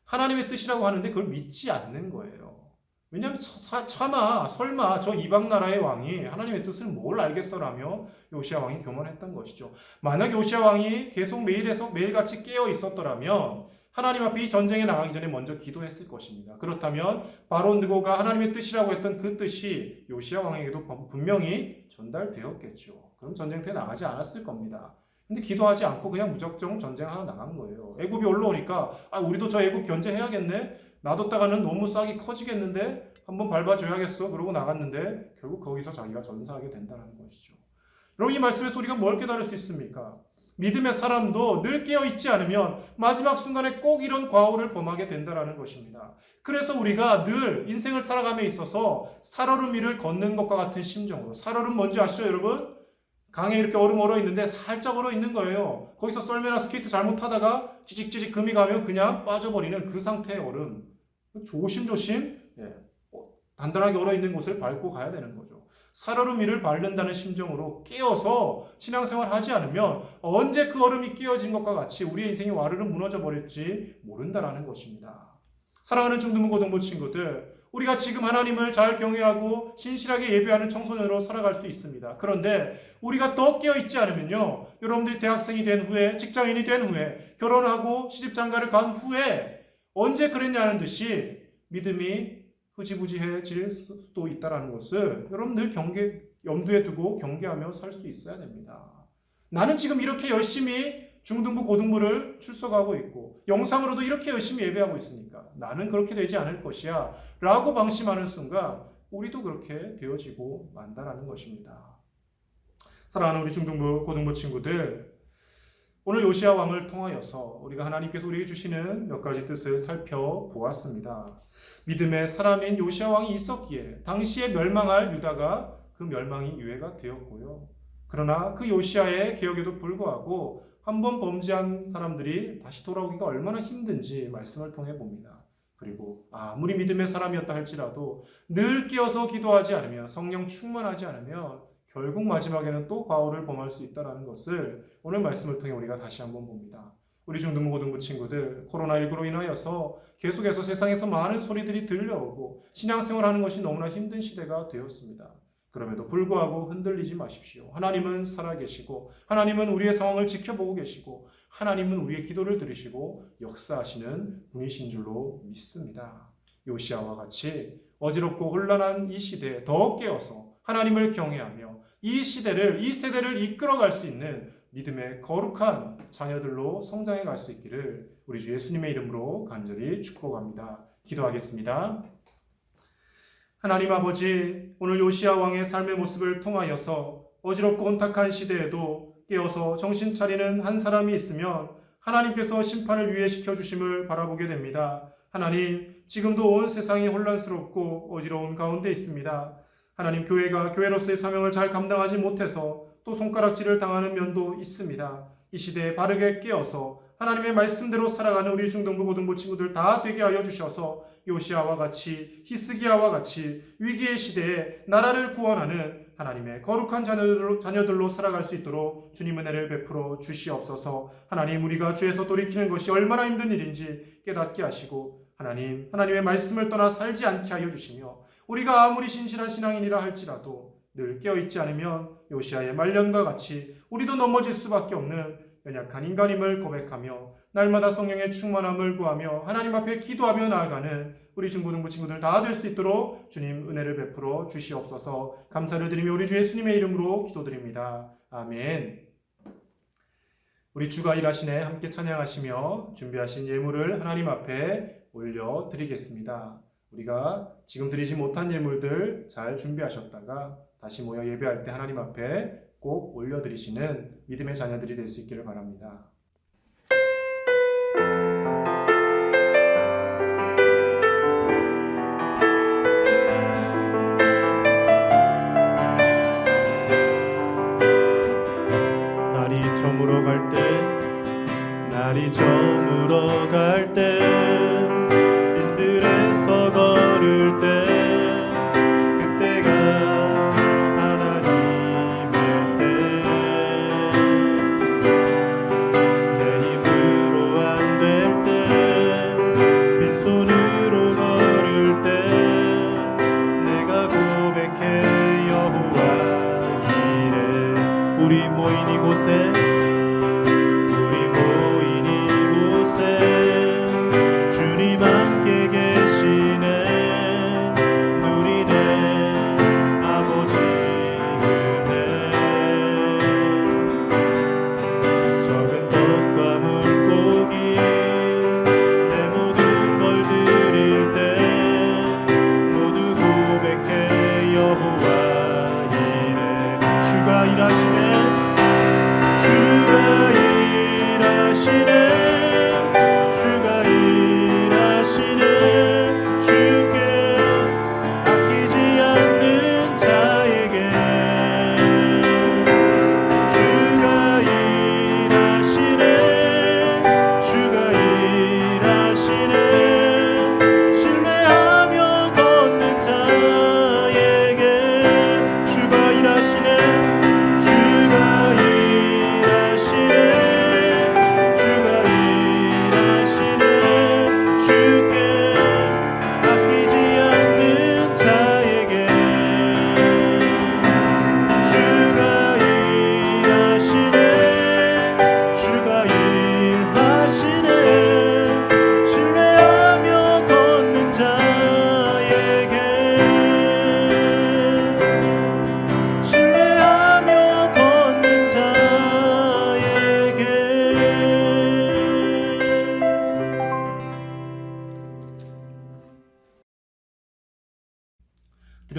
하나님의 뜻이라고 하는데 그걸 믿지 않는 거예요. 왜냐하면 설마 저 이방 나라의 왕이 하나님의 뜻을 뭘 알겠어라며 요시야 왕이 교만했던 것이죠. 만약 요시야 왕이 계속 매일같이 깨어 있었더라면 하나님 앞에 이 전쟁에 나가기 전에 먼저 기도했을 것입니다. 그렇다면 바로 느고가 하나님의 뜻이라고 했던 그 뜻이 요시야 왕에게도 분명히 전달되었겠죠. 그럼 전쟁터에 나가지 않았을 겁니다. 근데 기도하지 않고 그냥 무작정 전쟁하러 나간 거예요. 애굽이 올라오니까 우리도 저 애굽 견제해야겠네. 놔뒀다가는 너무 싹이 커지겠는데 한번 밟아줘야겠어. 그러고 나갔는데 결국 거기서 자기가 전사하게 된다는 것이죠. 여러분 이 말씀에서 우리가 뭘 깨달을 수 있습니까? 믿음의 사람도 늘 깨어있지 않으면 마지막 순간에 꼭 이런 과오를 범하게 된다는 것입니다. 그래서 우리가 늘 인생을 살아감에 있어서 살얼음 위를 걷는 것과 같은 심정으로, 살얼음 뭔지 아시죠 여러분? 강에 이렇게 얼음 얼어 있는데 살짝 얼어 있는 거예요. 거기서 썰매나 스케이트 잘못하다가 찌직찌직 금이 가면 그냥 빠져버리는 그 상태의 얼음. 조심조심 단단하게 얼어 있는 곳을 밟고 가야 되는 거죠. 살얼음 위를 밟는다는 심정으로 깨어서 신앙생활 하지 않으면 언제 그 얼음이 깨어진 것과 같이 우리의 인생이 와르르 무너져 버릴지 모른다라는 것입니다. 사랑하는 중등부고등부 친구들, 우리가 지금 하나님을 잘 경외하고 신실하게 예배하는 청소년으로 살아갈 수 있습니다. 그런데 우리가 더 깨어있지 않으면요, 여러분들이 대학생이 된 후에, 직장인이 된 후에, 결혼하고 시집장가를 간 후에 언제 그랬냐는 듯이 믿음이 흐지부지해질 수도 있다는 것을 여러분 늘 염두에 두고 경계하며 살 수 있어야 됩니다. 나는 지금 이렇게 열심히 중등부, 고등부를 출석하고 있고 영상으로도 이렇게 열심히 예배하고 있으니까 나는 그렇게 되지 않을 것이야 라고 방심하는 순간 우리도 그렇게 되어지고 만다라는 것입니다. 사랑하는 우리 중등부, 고등부 친구들, 오늘 요시야 왕을 통하여서 우리가 하나님께서 우리에게 주시는 몇 가지 뜻을 살펴보았습니다. 믿음의 사람인 요시야 왕이 있었기에 당시에 멸망할 유다가 그 멸망이 유예가 되었고요. 그러나 그 요시야의 개혁에도 불구하고 한번 범죄한 사람들이 다시 돌아오기가 얼마나 힘든지 말씀을 통해 봅니다. 그리고 아무리 믿음의 사람이었다 할지라도 늘 깨어서 기도하지 않으면, 성령 충만하지 않으면 결국 마지막에는 또 과오를 범할 수 있다는 것을 오늘 말씀을 통해 우리가 다시 한번 봅니다. 우리 중등부, 고등부 친구들, 코로나19로 인하여서 계속해서 세상에서 많은 소리들이 들려오고 신앙생활하는 것이 너무나 힘든 시대가 되었습니다. 그럼에도 불구하고 흔들리지 마십시오. 하나님은 살아계시고 하나님은 우리의 상황을 지켜보고 계시고 하나님은 우리의 기도를 들으시고 역사하시는 분이신 줄로 믿습니다. 요시야와 같이 어지럽고 혼란한 이 시대에 더 깨어서 하나님을 경외하며 이 시대를, 이 세대를 이끌어갈 수 있는 믿음의 거룩한 자녀들로 성장해 갈 수 있기를 우리 주 예수님의 이름으로 간절히 축복합니다. 기도하겠습니다. 하나님 아버지, 오늘 요시야 왕의 삶의 모습을 통하여서 어지럽고 혼탁한 시대에도 깨어서 정신 차리는 한 사람이 있으면 하나님께서 심판을 유예시켜 주심을 바라보게 됩니다. 하나님, 지금도 온 세상이 혼란스럽고 어지러운 가운데 있습니다. 하나님, 교회가 교회로서의 사명을 잘 감당하지 못해서 또 손가락질을 당하는 면도 있습니다. 이 시대에 바르게 깨어서 하나님의 말씀대로 살아가는 우리 중등부, 고등부 친구들 다 되게 하여 주셔서 요시야와 같이, 히스기야와 같이 위기의 시대에 나라를 구원하는 하나님의 거룩한 자녀들로 살아갈 수 있도록 주님 은혜를 베풀어 주시옵소서. 하나님, 우리가 주에서 돌이키는 것이 얼마나 힘든 일인지 깨닫게 하시고 하나님의 말씀을 떠나 살지 않게 하여 주시며 우리가 아무리 신실한 신앙인이라 할지라도 늘 깨어있지 않으면 요시야의 말년과 같이 우리도 넘어질 수밖에 없는 연약한 인간임을 고백하며 날마다 성령의 충만함을 구하며 하나님 앞에 기도하며 나아가는 우리 중고등부 친구들 다 될 수 있도록 주님 은혜를 베풀어 주시옵소서. 감사를 드리며 우리 주 예수님의 이름으로 기도드립니다. 아멘. 우리 주가 일하시네 함께 찬양하시며 준비하신 예물을 하나님 앞에 올려드리겠습니다. 우리가 지금 드리지 못한 예물들 잘 준비하셨다가 다시 모여 예배할 때 하나님 앞에 꼭 올려드리시는 믿음의 자녀들이 될 수 있기를 바랍니다. 날이 저물어 갈 때, 날이 저물어 갈 때, 빈들에서 걸을 때, 그때가 하나님의 때. 내 힘으로 안 될 때, 빈손으로 걸을 때, 내가 고백해 여호와 이래. 우리 모인 이곳에, 우리 모인 이곳에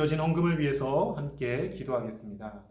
드려진 헌금을 위해서 함께 기도하겠습니다.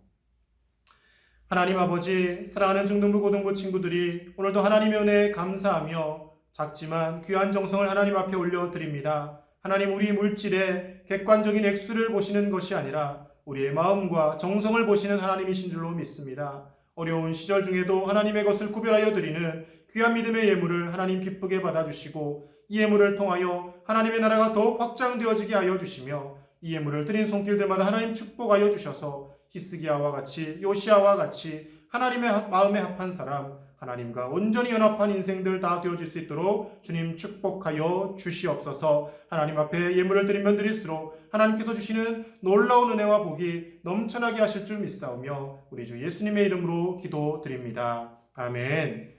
하나님 아버지, 사랑하는 중등부 고등부 친구들이 오늘도 하나님의 은혜에 감사하며 작지만 귀한 정성을 하나님 앞에 올려드립니다. 하나님, 우리 물질의 객관적인 액수를 보시는 것이 아니라 우리의 마음과 정성을 보시는 하나님이신 줄로 믿습니다. 어려운 시절 중에도 하나님의 것을 구별하여 드리는 귀한 믿음의 예물을 하나님 기쁘게 받아주시고 이 예물을 통하여 하나님의 나라가 더욱 확장되어지게 하여 주시며 이 예물을 드린 손길들마다 하나님 축복하여 주셔서 히스기야와 같이, 요시야와 같이 하나님의 마음에 합한 사람, 하나님과 온전히 연합한 인생들 다 되어질 수 있도록 주님 축복하여 주시옵소서. 하나님 앞에 예물을 드리면 드릴수록 하나님께서 주시는 놀라운 은혜와 복이 넘쳐나게 하실 줄 믿사오며 우리 주 예수님의 이름으로 기도드립니다. 아멘.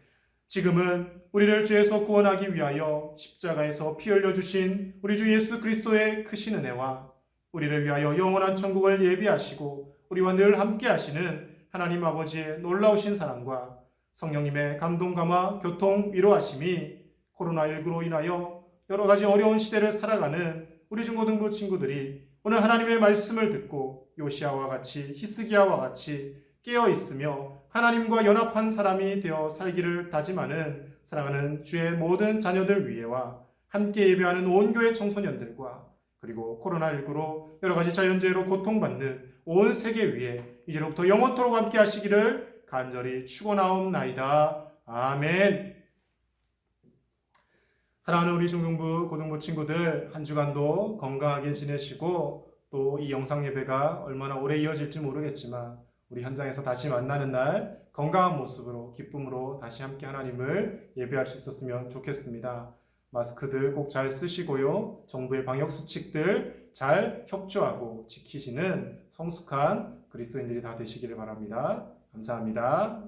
지금은 우리를 죄에서 구원하기 위하여 십자가에서 피 흘려주신 우리 주 예수 그리스도의 크신 은혜와 우리를 위하여 영원한 천국을 예비하시고 우리와 늘 함께 하시는 하나님 아버지의 놀라우신 사랑과 성령님의 감동 감화 교통 위로하심이 코로나19로 인하여 여러 가지 어려운 시대를 살아가는 우리 중고등부 친구들이 오늘 하나님의 말씀을 듣고 요시야와 같이, 히스기야와 같이 깨어 있으며 하나님과 연합한 사람이 되어 살기를 다짐하는 사랑하는 주의 모든 자녀들 위에와 함께 예배하는 온 교회 청소년들과 그리고 코로나19로 여러 가지 자연재해로 고통받는 온 세계 위에 이제로부터 영원토록 함께 하시기를 간절히 축원하옵나이다. 아멘. 사랑하는 우리 중등부 고등부 친구들, 한 주간도 건강하게 지내시고 또 이 영상 예배가 얼마나 오래 이어질지 모르겠지만 우리 현장에서 다시 만나는 날 건강한 모습으로 기쁨으로 다시 함께 하나님을 예배할 수 있었으면 좋겠습니다. 마스크들 꼭 잘 쓰시고요. 정부의 방역 수칙들 잘 협조하고 지키시는 성숙한 그리스도인들이 다 되시기를 바랍니다. 감사합니다.